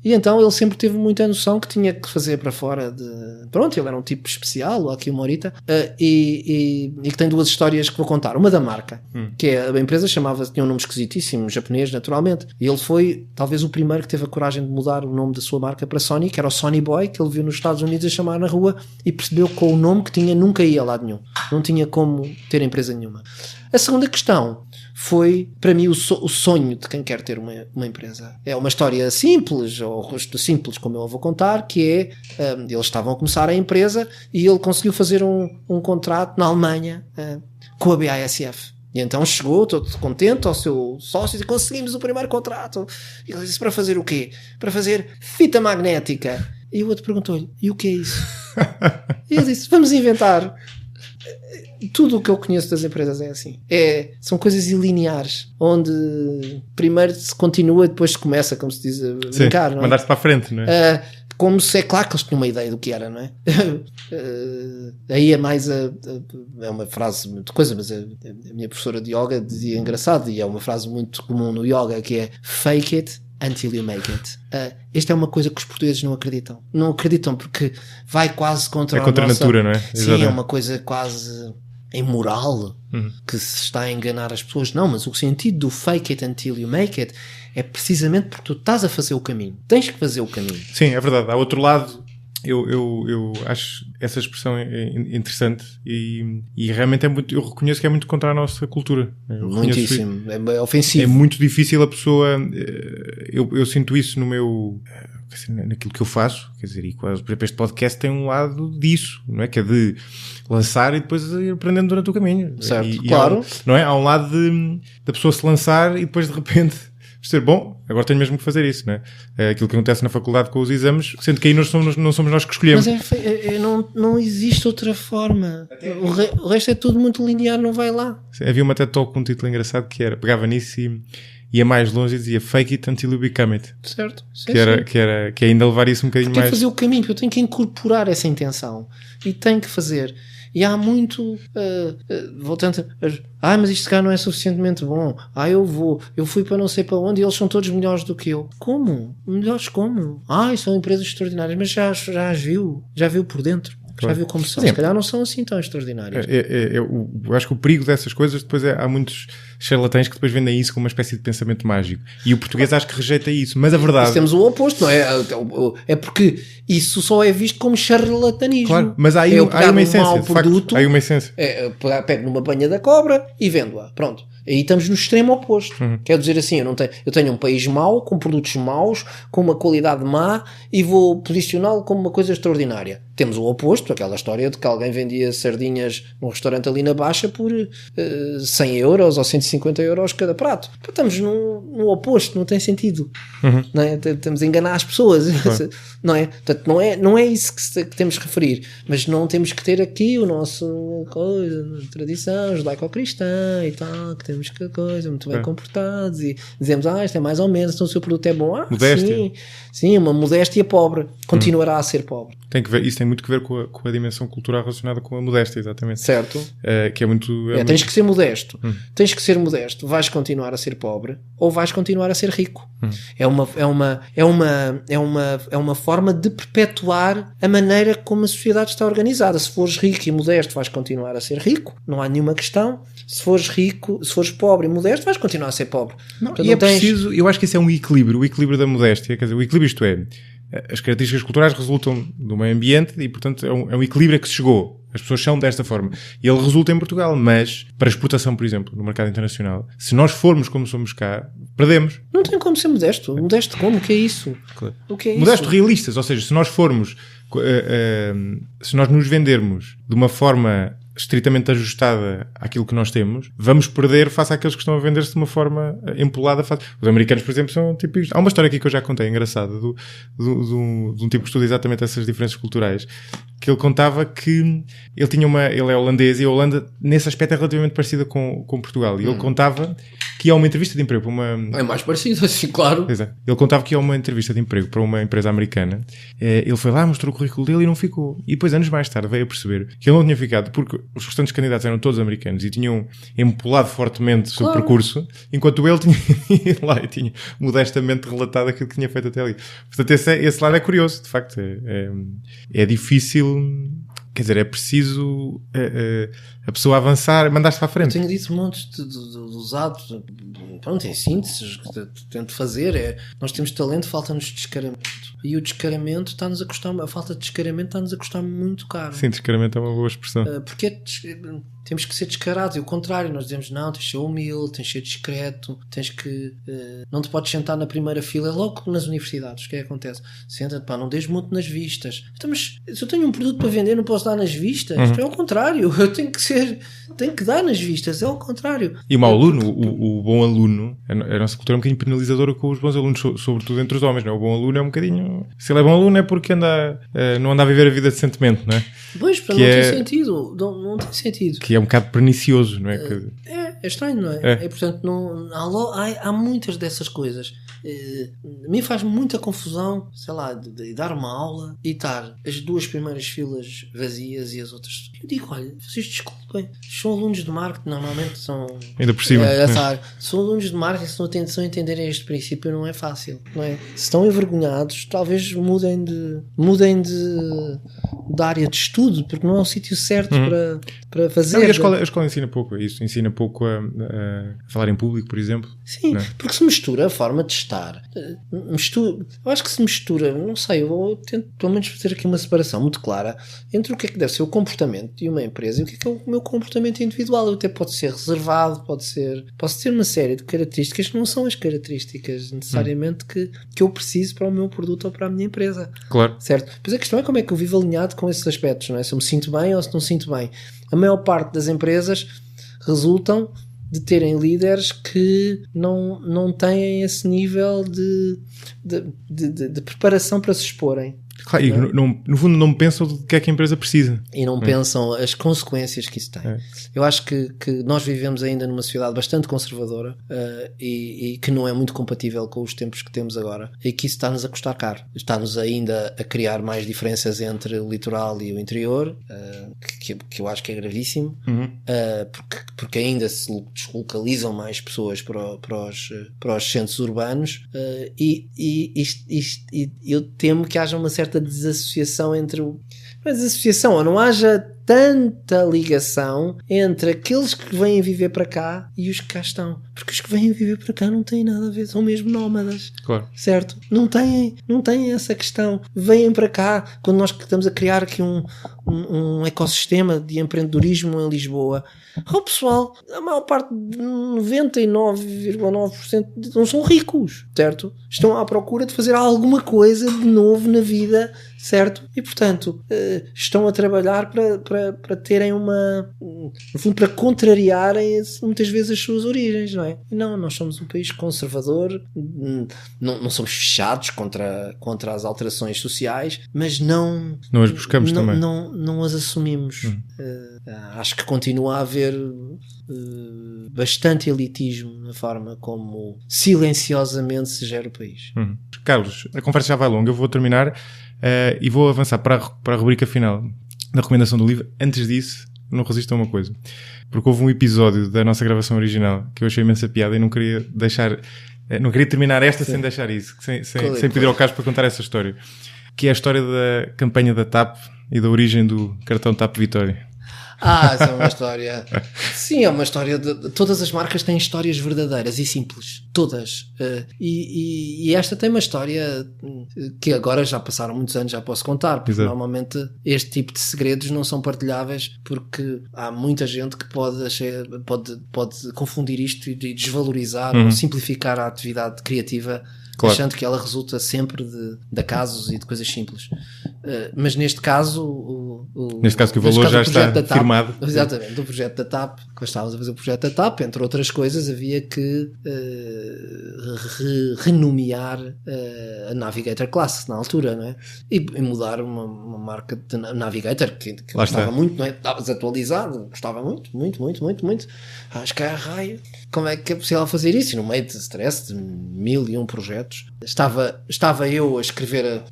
E então ele sempre teve muita noção que tinha que fazer para fora de... Pronto, ele era um tipo especial, aqui uma horita, e que tem 2 histórias que vou contar. Uma da marca, que é a empresa tinha um nome esquisitíssimo, japonês naturalmente, e ele foi talvez o primeiro que teve a coragem de mudar o nome da sua marca para Sony, que era o Sony Boy, que ele viu nos Estados Unidos a chamar na rua e percebeu que com o nome que tinha nunca ia a lado nenhum. Não tinha como ter empresa nenhuma. A segunda questão foi, para mim, o sonho de quem quer ter uma empresa. É uma história simples, ou rosto simples, como eu vou contar, que é, eles estavam a começar a empresa e ele conseguiu fazer um contrato na Alemanha com a BASF. E então chegou, todo contente, ao seu sócio, e conseguimos o primeiro contrato. E ele disse, para fazer o quê? Para fazer fita magnética. E o outro perguntou-lhe, e o que é isso? E ele disse, vamos inventar. Tudo o que eu conheço das empresas é assim. São coisas ilineares, onde primeiro se continua e depois se começa, como se diz, a brincar. Não é? Mandar-se para a frente, não é? Como se é claro que eles tinham uma ideia do que era, não é? Aí é mais é uma frase muito coisa, mas a minha professora de yoga dizia engraçado, e é uma frase muito comum no yoga, que é fake it until you make it. Esta é uma coisa que os portugueses não acreditam. Não acreditam porque vai quase contra a natura, não é? Sim, Exatamente. é uma coisa quase imoral, que se está a enganar as pessoas. Não, mas o sentido do fake it until you make it é precisamente porque tu estás a fazer o caminho. Tens que fazer o caminho. Sim, é verdade. Há outro lado, eu acho essa expressão interessante e realmente eu reconheço que é muito contra a nossa cultura. Muitíssimo. É ofensivo. É muito difícil a pessoa... Eu sinto isso naquilo que eu faço, quer dizer, e quase, por exemplo, este podcast tem um lado disso, não é? Que é de lançar e depois ir aprendendo durante o caminho. Certo, claro. Não é? Há um lado da pessoa se lançar e depois de repente dizer, bom, agora tenho mesmo que fazer isso, não é? Aquilo que acontece na faculdade com os exames, sendo que aí não somos nós que escolhemos. Mas não existe outra forma. O resto é tudo muito linear, não vai lá. Havia uma TED Talk com um título engraçado que era, pegava nisso e ia mais longe e dizia fake it until you become it. Certo. Que é ainda levar isso um bocadinho mais... Tenho que fazer o caminho, porque eu tenho que incorporar essa intenção. E tenho que fazer. E há muito... voltando a... mas isto cá não é suficientemente bom. Eu fui para não sei para onde e eles são todos melhores do que eu. Como? Melhores como? São empresas extraordinárias, mas já as viu. Já viu por dentro. Já viu como são. Se calhar não são assim tão extraordinárias. Eu acho que o perigo dessas coisas depois há muitos charlatães que depois vendem isso como uma espécie de pensamento mágico. E o português acho que rejeita isso. Mas a verdade... Mas temos o oposto, não é? É porque isso só é visto como charlatanismo. Claro, mas há aí uma essência. De facto, há aí uma essência. Pego numa banha da cobra e vendo-a. Pronto. Aí estamos no extremo oposto. Quer dizer assim, eu tenho um país mau, com produtos maus, com uma qualidade má e vou posicioná-lo como uma coisa extraordinária. Temos o oposto, aquela história de que alguém vendia sardinhas num restaurante ali na Baixa por 100 euros ou 150 euros cada prato. Estamos no oposto, não tem sentido. Não é? Estamos a enganar as pessoas. Não é? Portanto, não é isso que temos que referir. Mas não temos que ter aqui o nosso tradição judaico-cristã e tal, que temos que coisa muito bem comportados e dizemos, isto é mais ou menos, então o seu produto é bom. Modéstia. Sim, uma modéstia pobre. Continuará a ser pobre. Isso tem muito que ver com a dimensão cultural relacionada com a modéstia, exatamente. Certo. Que é muito... Tens que ser modesto. Tens que ser modesto. Vais continuar a ser pobre ou vais continuar a ser rico. É uma forma de perpetuar a maneira como a sociedade está organizada. Se fores rico e modesto, vais continuar a ser rico. Não há nenhuma questão. Se fores pobre e modesto, vais continuar a ser pobre. Preciso... Eu acho que isso é um equilíbrio. O equilíbrio da modéstia. Quer dizer, o equilíbrio, isto é... As características culturais resultam do meio ambiente e, portanto, é um equilíbrio a que se chegou. As pessoas são desta forma. E ele resulta em Portugal, mas para exportação, por exemplo, no mercado internacional, se nós formos como somos cá, perdemos. Não tem como ser modesto. Modesto como? O que é isso? Claro. O que é modesto isso? Realistas, ou seja, se nós formos, se nós nos vendermos de uma forma estritamente ajustada àquilo que nós temos, vamos perder face àqueles que estão a vender-se de uma forma empolada. Os americanos, por exemplo, são tipo isto. Há uma história aqui que eu já contei, engraçada, de um tipo que estuda exatamente essas diferenças culturais, que ele contava que ele é holandês e a Holanda, nesse aspecto, é relativamente parecida com Portugal. E ele contava que ia a uma entrevista de emprego para uma... É mais parecido, assim, claro. Exato. Ele contava que ia a uma entrevista de emprego para uma empresa americana. Ele foi lá, mostrou o currículo dele e não ficou. E depois, anos mais tarde, veio a perceber que ele não tinha ficado porque os restantes candidatos eram todos americanos e tinham empolado fortemente o seu percurso, enquanto ele tinha ido lá e tinha modestamente relatado aquilo que tinha feito até ali. Portanto, esse lado é curioso, de facto. É difícil... Quer dizer, é preciso a pessoa avançar, mandar-se para a frente. Eu tenho dito montes dos atos, pronto, em síntese, que tento fazer, nós temos talento, falta-nos descaramento. E o descaramento está-nos a custar, a falta de descaramento está-nos a custar muito caro. Sim, descaramento é uma boa expressão. Porque temos que ser descarados, e o contrário, nós dizemos, não, tens de ser humilde, tens de ser discreto, tens que, não te podes sentar na primeira fila, é logo nas universidades, o que é que acontece? Senta-te, pá, não dês muito nas vistas. Então, mas se eu tenho um produto para vender, não posso dar nas vistas? É o contrário, eu tenho que dar nas vistas, é o contrário. E o mau aluno, o bom aluno, a nossa cultura é um bocadinho penalizadora com os bons alunos, sobretudo entre os homens, não é? O bom aluno é um bocadinho, se ele é bom aluno é porque não anda a viver a vida decentemente, não é? Pois, para não tem sentido, não tem sentido. Que é um bocado pernicioso, não é? É estranho, não é? Portanto, há muitas dessas coisas. A mim faz muita confusão, sei lá, de dar uma aula e estar as duas primeiras filas vazias e as outras. Eu digo, olha, vocês desculpem, são alunos de marketing, normalmente são... Ainda por cima. São alunos de marketing, se não atenção a entenderem este princípio não é fácil, não é? Se estão envergonhados, talvez mudem de área de estudo, porque não é o sítio certo para fazer. Não, a escola ensina pouco isso, ensina pouco a falar em público, por exemplo. Sim, porque se mistura a forma de estar. Eu acho que se mistura, não sei, eu tento pelo menos fazer aqui uma separação muito clara entre o que é que deve ser o comportamento de uma empresa e o que é o meu comportamento individual. Eu até pode ser reservado, posso ter uma série de características que não são as características necessariamente que eu preciso para o meu produto ou para a minha empresa. Claro. Certo? Pois a questão é como é que eu vivo alinhado com esses aspectos, não é? Se eu me sinto bem ou se não me sinto bem. A maior parte das empresas resultam de terem líderes que não têm esse nível de preparação para se exporem. Claro, e no fundo não pensam do que é que a empresa precisa. E não pensam as consequências que isso tem. Eu acho que nós vivemos ainda numa sociedade bastante conservadora e que não é muito compatível com os tempos que temos agora, e que isso está-nos a custar caro. Está-nos ainda a criar mais diferenças entre o litoral e o interior, que eu acho que é gravíssimo, porque ainda se deslocalizam mais pessoas para os centros urbanos, e eu temo que haja uma certa desassociação entre ou não haja tanta ligação entre aqueles que vêm viver para cá e os que cá estão, porque os que vêm viver para cá não têm nada a ver, são mesmo nómadas, claro. Certo? Não têm essa questão, vêm para cá quando nós estamos a criar aqui um ecossistema de empreendedorismo em Lisboa. O pessoal, a maior parte, 99,9% não são ricos, certo? Estão à procura de fazer alguma coisa de novo na vida, certo? E portanto estão a trabalhar para terem no fundo, para contrariarem muitas vezes as suas origens, não é? E não, nós somos um país conservador, não somos fechados contra as alterações sociais, mas não as buscamos também. Não as assumimos. Acho que continua a haver bastante elitismo na forma como silenciosamente se gera o país. Carlos, a conversa já vai longa, eu vou terminar e vou avançar para a rubrica final da recomendação do livro. Antes disso, não resisto a uma coisa, porque houve um episódio da nossa gravação original que eu achei imensa piada e não queria terminar esta sem deixar isso, sem pedir ao Carlos para contar essa história, que é a história da campanha da TAP e da origem do cartão TAP Vitória. Essa é uma história. Sim, é uma história todas as marcas têm histórias verdadeiras e simples. Todas. E esta tem uma história que agora já passaram muitos anos, já posso contar. Porque normalmente este tipo de segredos não são partilháveis porque há muita gente que pode confundir isto e desvalorizar ou simplificar a atividade criativa. Claro. Achando que ela resulta sempre de acasos e de coisas simples. Mas neste caso Neste caso que o valor já está firmado. Exatamente, do projeto da TAP. Quando estávamos a fazer o projeto da TAP, entre outras coisas, havia que renomear a Navigator Class na altura, não é? E mudar uma marca de Navigator que gostava muito, não é? Estava desatualizado, gostava muito. Acho que é a raio. Como é que é possível fazer isso? E no meio de stress de 1001 projetos, estava eu a escrever,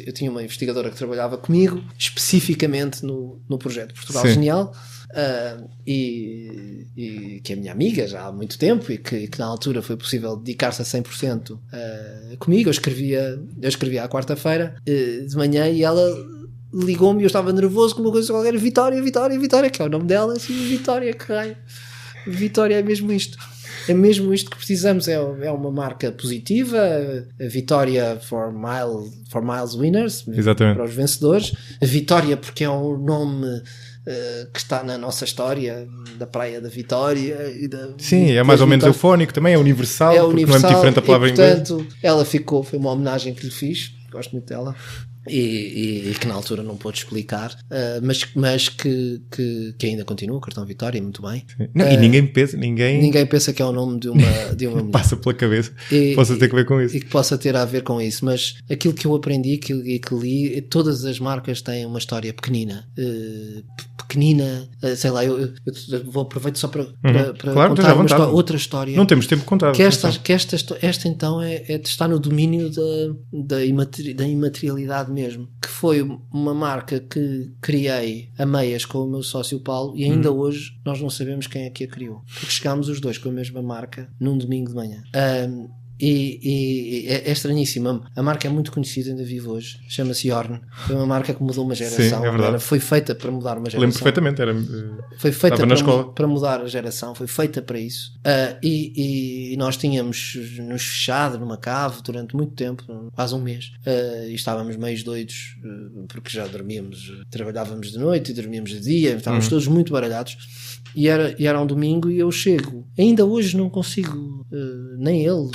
eu tinha uma investigadora que trabalhava comigo, especificamente no projeto Portugal Genial, e que é minha amiga já há muito tempo e que na altura foi possível dedicar-se a 100% comigo. Eu escrevia à quarta-feira de manhã e ela ligou-me e eu estava nervoso com uma coisa qualquer. Vitória, que é o nome dela, assim, Vitória, que raio. Vitória é mesmo isto. É mesmo isto que precisamos. É uma marca positiva, a vitória for miles winners, exatamente, para os vencedores. A vitória porque é um nome que está na nossa história da Praia da Vitória. Sim, é mais ou menos eufónico também, é universal, porque não é muito diferente a palavra em inglês. Portanto, ela foi uma homenagem que lhe fiz, gosto muito dela. E que na altura não pôde explicar, mas que ainda continua o cartão Vitória, muito bem. Não, e ninguém pensa que é o nome de uma passa pela cabeça que possa ter a ver com isso. E que possa ter a ver com isso. Mas aquilo que eu aprendi e que li, todas as marcas têm uma história pequenina, sei lá, eu vou aproveitar só para claro, contar outra história. Não temos tempo de contar. Esta então está no domínio da imaterialidade mesmo, que foi uma marca que criei a meias com o meu sócio Paulo e ainda hoje nós não sabemos quem é que a criou, porque chegámos os dois com a mesma marca num domingo de manhã. E é estranhíssimo. A marca é muito conhecida, ainda vive hoje. Chama-se Yorn. Foi uma marca que mudou uma geração. Sim, é verdade. Foi feita para mudar uma geração. Lembro perfeitamente. Foi feita para mudar a geração. Foi feita para isso. E nós tínhamos-nos fechado numa cave durante muito tempo, quase um mês. E estávamos meio doidos, porque já trabalhávamos de noite e dormíamos de dia. Estávamos todos muito baralhados. E era um domingo e eu chego. Ainda hoje não consigo, nem ele,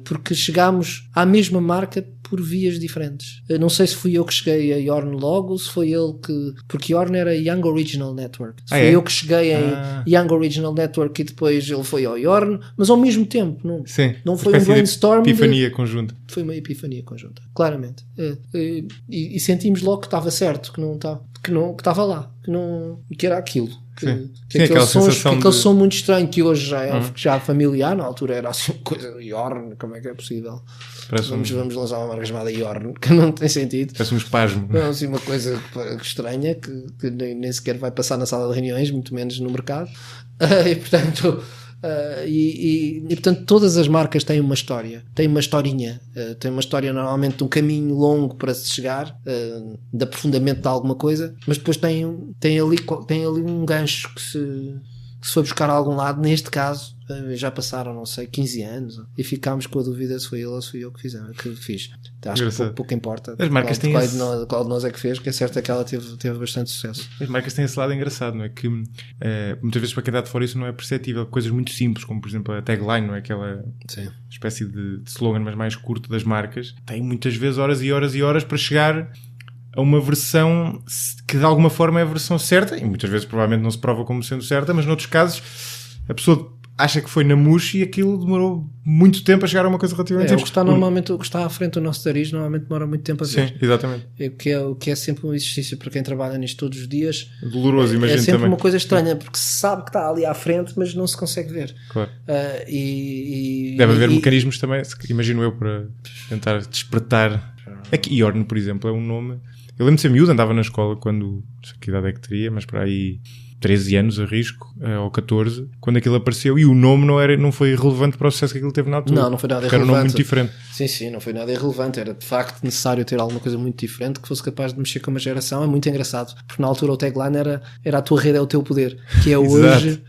porque chegámos à mesma marca por vias diferentes. Não sei se fui eu que cheguei a Yorn logo, ou se foi ele que... Porque Yorn era Young Original Network. Se foi eu que cheguei a Young Original Network e depois ele foi ao Yorn, mas ao mesmo tempo. Não foi um brainstorm. Epifania conjunta. Foi uma epifania conjunta, claramente. E sentimos logo que estava certo, que estava lá, que era aquilo. Aquele som muito estranho que hoje já é familiar, na altura era assim uma coisa de Yorn, como é que é possível? Vamos lançar uma marca chamada Yorn, que não tem sentido. Parece um espasmo. Não, assim, uma coisa estranha que nem sequer vai passar na sala de reuniões, muito menos no mercado. E portanto... portanto todas as marcas têm uma história, têm uma historinha, têm uma história normalmente de um caminho longo para se chegar, de aprofundamento de alguma coisa, mas depois tem ali um gancho que se foi buscar a algum lado. Neste caso já passaram, não sei, 15 anos e ficámos com a dúvida se foi ele ou se fui eu que fiz. Acho que pouco importa as marcas têm qual de nós é que fez, que é certo é que ela teve bastante sucesso. As marcas têm esse lado engraçado, não é? Que muitas vezes para quem está de fora isso não é perceptível. Coisas muito simples, como por exemplo a tagline, não é? Aquela espécie de slogan, mas mais curto das marcas, tem muitas vezes horas e horas e horas para chegar a uma versão que de alguma forma é a versão certa, e muitas vezes provavelmente não se prova como sendo certa, mas noutros casos a pessoa acha que foi na mousse e aquilo demorou muito tempo a chegar a uma coisa relativamente simples. O que está à frente do nosso nariz normalmente demora muito tempo a ver. Sim, exatamente. O que é sempre um exercício para quem trabalha nisto todos os dias. Doloroso, imagino. É sempre também uma coisa estranha, porque se sabe que está ali à frente, mas não se consegue ver. Claro. Deve haver mecanismos também, imagino eu, para tentar despertar. Aqui, Yorn, por exemplo, é um nome... Eu lembro de ser miúdo, andava na escola quando... Não sei que idade é que teria, mas para aí 13 anos, arrisco, ou 14, quando aquilo apareceu, e o nome não foi relevante para o sucesso que aquilo teve na altura. Não foi nada irrelevante. Era um nome muito diferente. Sim, não foi nada irrelevante. Era de facto necessário ter alguma coisa muito diferente que fosse capaz de mexer com uma geração. É muito engraçado, porque na altura o tagline era a tua rede é o teu poder, que é hoje,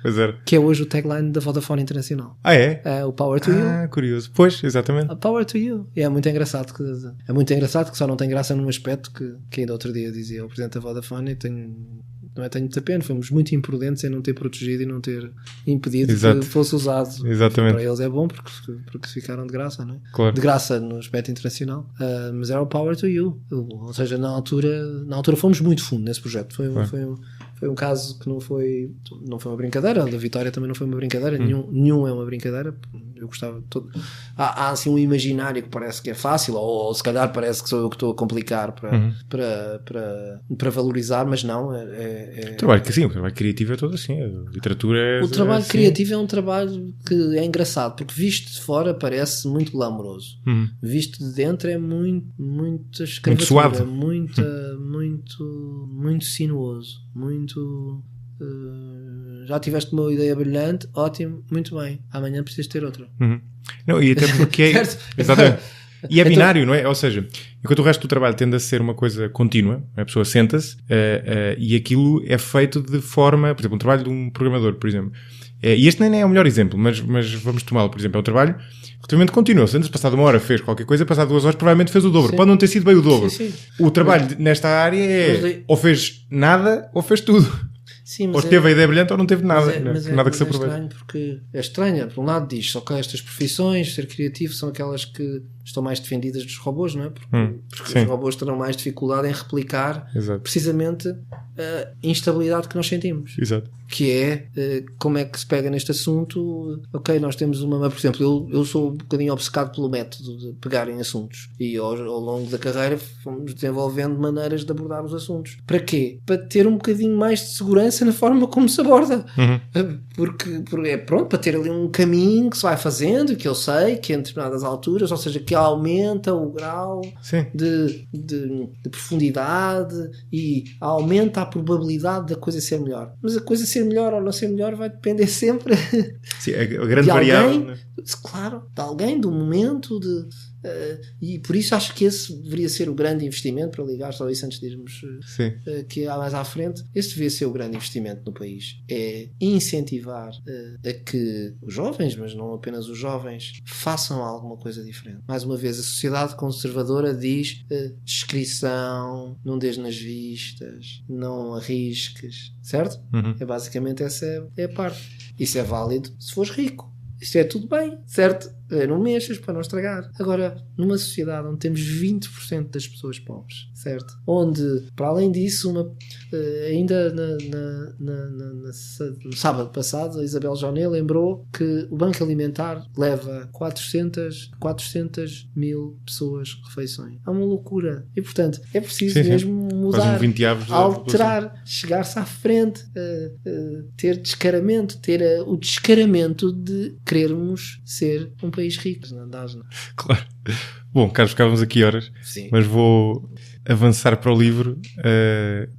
que é hoje o tagline da Vodafone Internacional. É? O Power to You. Curioso. Pois, exatamente. Power to You. E é muito engraçado que só não tem graça num aspecto que ainda outro dia dizia o presidente da Vodafone, e tenho não é? Tenho muita pena, fomos muito imprudentes em não ter protegido e não ter impedido Exato. que fosse usado. Exatamente. Para eles é bom porque ficaram de graça, não é? Claro. De graça no aspecto internacional. Mas era o power to you. Ou seja, na altura fomos muito fundo nesse projeto. Foi um caso que não foi uma brincadeira. A da Vitória também não foi uma brincadeira. Nenhum é uma brincadeira. Eu gostava todo. Há assim um imaginário que parece que é fácil, ou se calhar parece que sou eu que estou a complicar para valorizar, mas não. O trabalho criativo é todo assim. A literatura é. O trabalho assim. criativo é um trabalho que é engraçado, porque visto de fora parece muito glamouroso. Visto de dentro é muita escravatura, muito suave. muito sinuoso, muito. Já tiveste uma ideia brilhante, ótimo, muito bem. Amanhã precisas ter outra. Não, e até porque é. Exatamente. E é binário, não é? Ou seja, enquanto o resto do trabalho tende a ser uma coisa contínua, a pessoa senta-se e aquilo é feito de forma, por exemplo, um trabalho de um programador, por exemplo. E este nem é o melhor exemplo, mas vamos tomá-lo, por exemplo, é um trabalho relativamente contínuo. Senta-se, passado uma hora fez qualquer coisa, passado 2 horas provavelmente fez o dobro. Sim. Pode não ter sido bem o dobro. Sim. O trabalho nesta área é ou fez nada ou fez tudo. Sim, ou teve a ideia brilhante ou não teve nada. Nada que se aproveite. É estranho porque é estranho. Por um lado diz, ok, estas profissões, ser criativo, são aquelas que estão mais defendidas dos robôs, não é? Porque os robôs terão mais dificuldade em replicar precisamente a instabilidade que nós sentimos. Exato. Que é como é que se pega neste assunto. Ok, nós temos por exemplo, eu sou um bocadinho obcecado pelo método de pegar em assuntos e ao longo da carreira fomos desenvolvendo maneiras de abordar os assuntos. Para quê? Para ter um bocadinho mais de segurança na forma como se aborda. Porque é pronto, para ter ali um caminho que se vai fazendo, que eu sei que em determinadas alturas, ou seja, que aumenta o grau de profundidade e aumenta a probabilidade da coisa ser melhor. Mas a coisa ser melhor ou não ser melhor vai depender sempre a grande variável, né? Claro, de alguém, do momento, e por isso acho que esse deveria ser o grande investimento, para ligar só isso antes de irmos que há mais à frente. Esse deveria ser o grande investimento no país, é incentivar a que os jovens, mas não apenas os jovens, façam alguma coisa diferente. Mais uma vez, a sociedade conservadora diz descrição, não dês nas vistas, não arrisques, certo? É basicamente essa é a parte. Isso é válido se fores rico. Isto é tudo bem, certo? Não mexas para não estragar. Agora, numa sociedade onde temos 20% das pessoas pobres, certo? Onde, para além disso, ainda no sábado passado, a Isabel Joné lembrou que o Banco Alimentar leva 400 mil pessoas refeições. É uma loucura. E, portanto, é preciso mesmo mudar, alterar, chegar-se à frente, ter descaramento, ter o descaramento de querermos ser um país rico. Não. Claro. Bom, Carlos, ficávamos aqui horas. Sim. Mas vou avançar para o livro,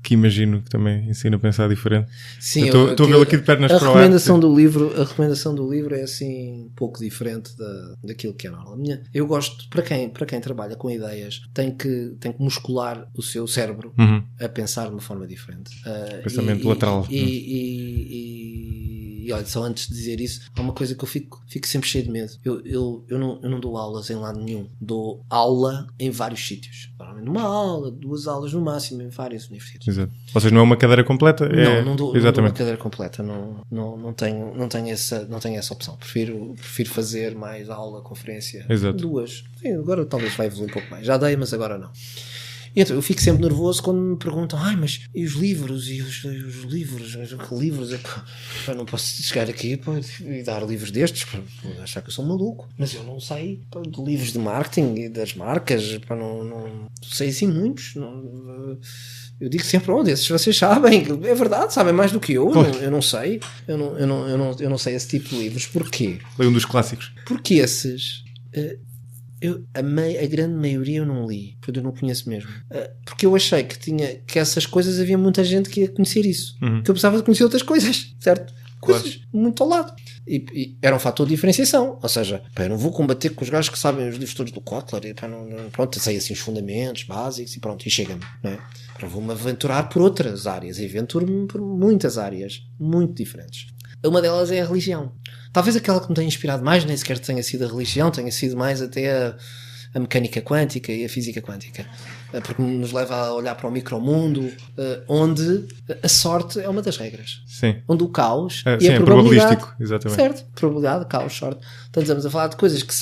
que imagino que também ensina a pensar diferente. Sim, estou a vê-lo aqui de pernas para o ar. A recomendação do livro é assim um pouco diferente daquilo que é normal. Eu gosto, para quem trabalha com ideias, tem que muscular o seu cérebro a pensar de uma forma diferente. Pensamento lateral. E olha, só antes de dizer isso, há uma coisa que eu fico sempre cheio de medo. Eu não dou aulas em lado nenhum. Dou aula em vários sítios. Provavelmente uma aula, 2 aulas no máximo em várias universidades. Exato. Ou seja, não é uma cadeira completa? Não dou uma cadeira completa. Não tenho essa opção. Prefiro fazer mais aula, conferência. Exato. 2. Sim, agora talvez vai evoluir um pouco mais. Já dei, mas agora não. Então, eu fico sempre nervoso quando me perguntam mas e os livros? E os livros? Que livros? Eu não posso chegar aqui e dar livros destes para achar que eu sou maluco. Mas eu não sei de livros de marketing e das marcas. Não sei assim muitos. Eu digo sempre, desses vocês sabem. É verdade, sabem mais do que eu. Eu não sei. Eu não sei esse tipo de livros. Porquê? Foi um dos clássicos. Porque esses... a grande maioria eu não li, porque eu não conheço mesmo, porque eu achei que essas coisas havia muita gente que ia conhecer isso, que eu precisava de conhecer outras coisas, certo? Coisas muito ao lado, e era um fator de diferenciação, ou seja, eu não vou combater com os gajos que sabem os livros todos do Kotler, e pronto, sei assim os fundamentos básicos e pronto, e chega-me, não é? Vou-me aventurar por outras áreas, e aventuro-me por muitas áreas muito diferentes. Uma delas é a religião. Talvez aquela que me tenha inspirado mais nem sequer tenha sido a religião, tenha sido mais até a mecânica quântica e a física quântica, porque nos leva a olhar para o micromundo, onde a sorte é uma das regras. Sim. Onde o caos e sim, a probabilidade, probabilístico, exatamente. certo? Probabilidade, caos, sorte. Portanto, estamos a falar de coisas que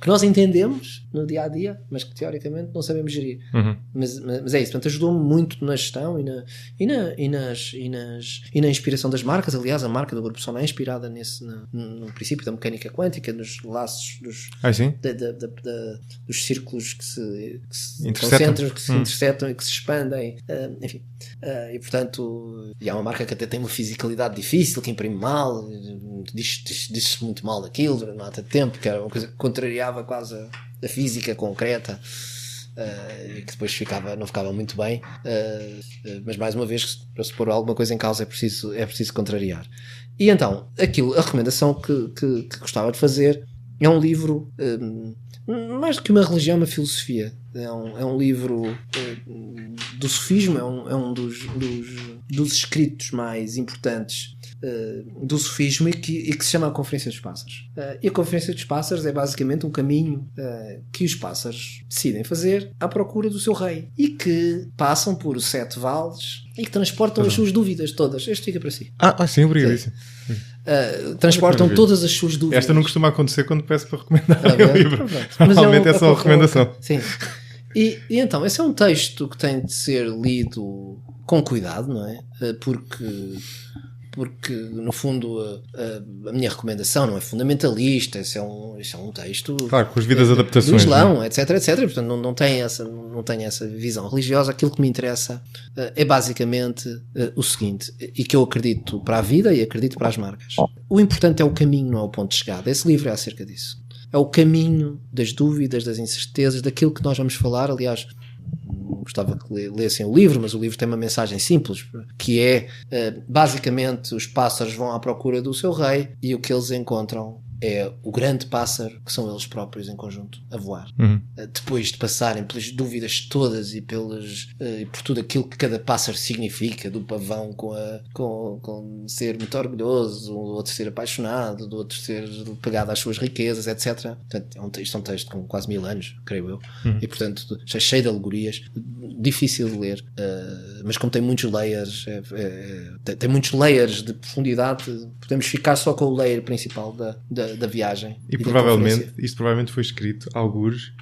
nós entendemos no dia a dia, mas que teoricamente não sabemos gerir. Mas é isso. Portanto, ajudou-me muito na gestão e na inspiração das marcas. Aliás, a marca do Grupo Sonae é inspirada no princípio da mecânica quântica, nos laços dos círculos que se concentram, que se interceptam e que se expandem, enfim. E portanto, é uma marca que até tem uma fisicalidade difícil, que imprime mal, diz-se muito mal daquilo durante não há tanto tempo, que era uma coisa que contrariava quase a física concreta. E que depois não ficava muito bem, mas mais uma vez, para se pôr alguma coisa em causa, é preciso contrariar. E então, a recomendação que gostava de fazer é um livro, mais do que uma religião, uma filosofia. É um livro do sufismo, é um dos escritos mais importantes do sufismo e que se chama a Conferência dos Pássaros. E a Conferência dos Pássaros é basicamente um caminho que os pássaros decidem fazer à procura do seu rei e que passam por 7 vales e que transportam as suas dúvidas todas. Este fica para si. Sim, obrigadíssimo. Transportam todas as suas dúvidas. Esta não costuma acontecer quando peço para recomendar o livro. Normalmente é só a recomendação. Sim. E então, esse é um texto que tem de ser lido com cuidado, não é? Porque no fundo a minha recomendação não é fundamentalista, esse é um texto, claro, com as devidas adaptações, do Islão, etc, portanto não tem essa visão religiosa. Aquilo que me interessa é basicamente o seguinte, e que eu acredito para a vida e acredito para as marcas: o importante é o caminho, não é o ponto de chegada. Esse livro é acerca disso, é o caminho das dúvidas, das incertezas, daquilo que nós vamos falar. Aliás, gostava que lessem o livro, mas o livro tem uma mensagem simples, que é basicamente os pássaros vão à procura do seu rei e o que eles encontram é o grande pássaro, que são eles próprios em conjunto a voar. Depois de passarem pelas dúvidas todas e por tudo aquilo que cada pássaro significa, do pavão com ser muito orgulhoso, do outro ser apaixonado, do outro ser pegado às suas riquezas, etc. Portanto, é um texto com quase 1000 anos, creio eu, e portanto cheio de alegorias, difícil de ler, mas como tem muitos layers, tem muitos layers de profundidade, podemos ficar só com o layer principal da viagem. E isto provavelmente foi escrito, algures,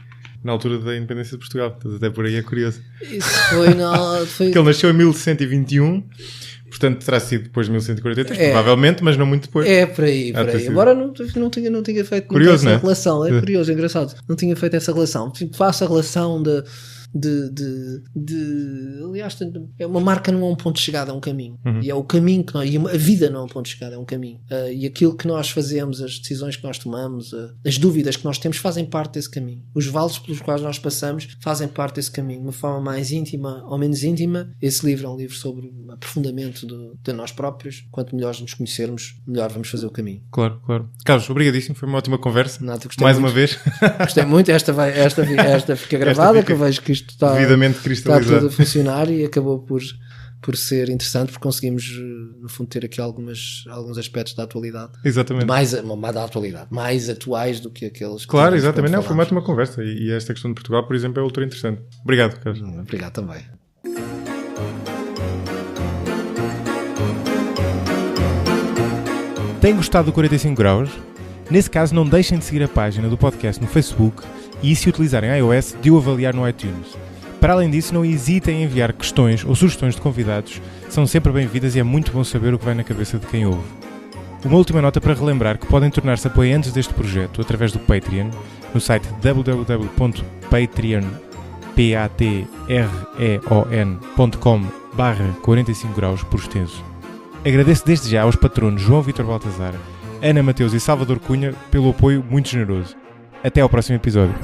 na altura da independência de Portugal. Até por aí é curioso. Isso foi Porque ele nasceu em 1121, portanto terá sido depois de 1143, provavelmente, mas não muito depois. É, por aí. Embora não tinha feito curioso, essa relação. É curioso, é engraçado. Não tinha feito essa relação. Faço a relação aliás, uma marca não é um ponto de chegada, é um caminho. E é o caminho que e a vida não é um ponto de chegada, é um caminho. E aquilo que nós fazemos, as decisões que nós tomamos, as dúvidas que nós temos fazem parte desse caminho. Os vales pelos quais nós passamos fazem parte desse caminho, de uma forma mais íntima ou menos íntima. Esse livro é um livro sobre o aprofundamento de nós próprios. Quanto melhor nos conhecermos, melhor vamos fazer o caminho. Claro. Carlos, obrigadíssimo, foi uma ótima conversa. Mais uma vez. Gostei muito. Esta fica gravada, que eu vejo que isto está tudo a funcionar e acabou por ser interessante, porque conseguimos no fundo ter aqui alguns aspectos da atualidade. Exatamente. Mais atuais do que aqueles que... Claro, exatamente. Não, foi uma ótima conversa e esta questão de Portugal, por exemplo, é ultra interessante. Obrigado, Carlos. Obrigado também. Tem gostado do 45 graus? Nesse caso, não deixem de seguir a página do podcast no Facebook e, se utilizarem iOS, de o avaliar no iTunes. Para além disso, não hesitem em enviar questões ou sugestões de convidados, são sempre bem-vindas e é muito bom saber o que vai na cabeça de quem ouve. Uma última nota para relembrar que podem tornar-se apoiantes deste projeto através do Patreon, no site www.patreon.com/45 graus por extenso. Agradeço desde já aos patronos João Vitor Baltazar, Ana Mateus e Salvador Cunha pelo apoio muito generoso. Até ao próximo episódio.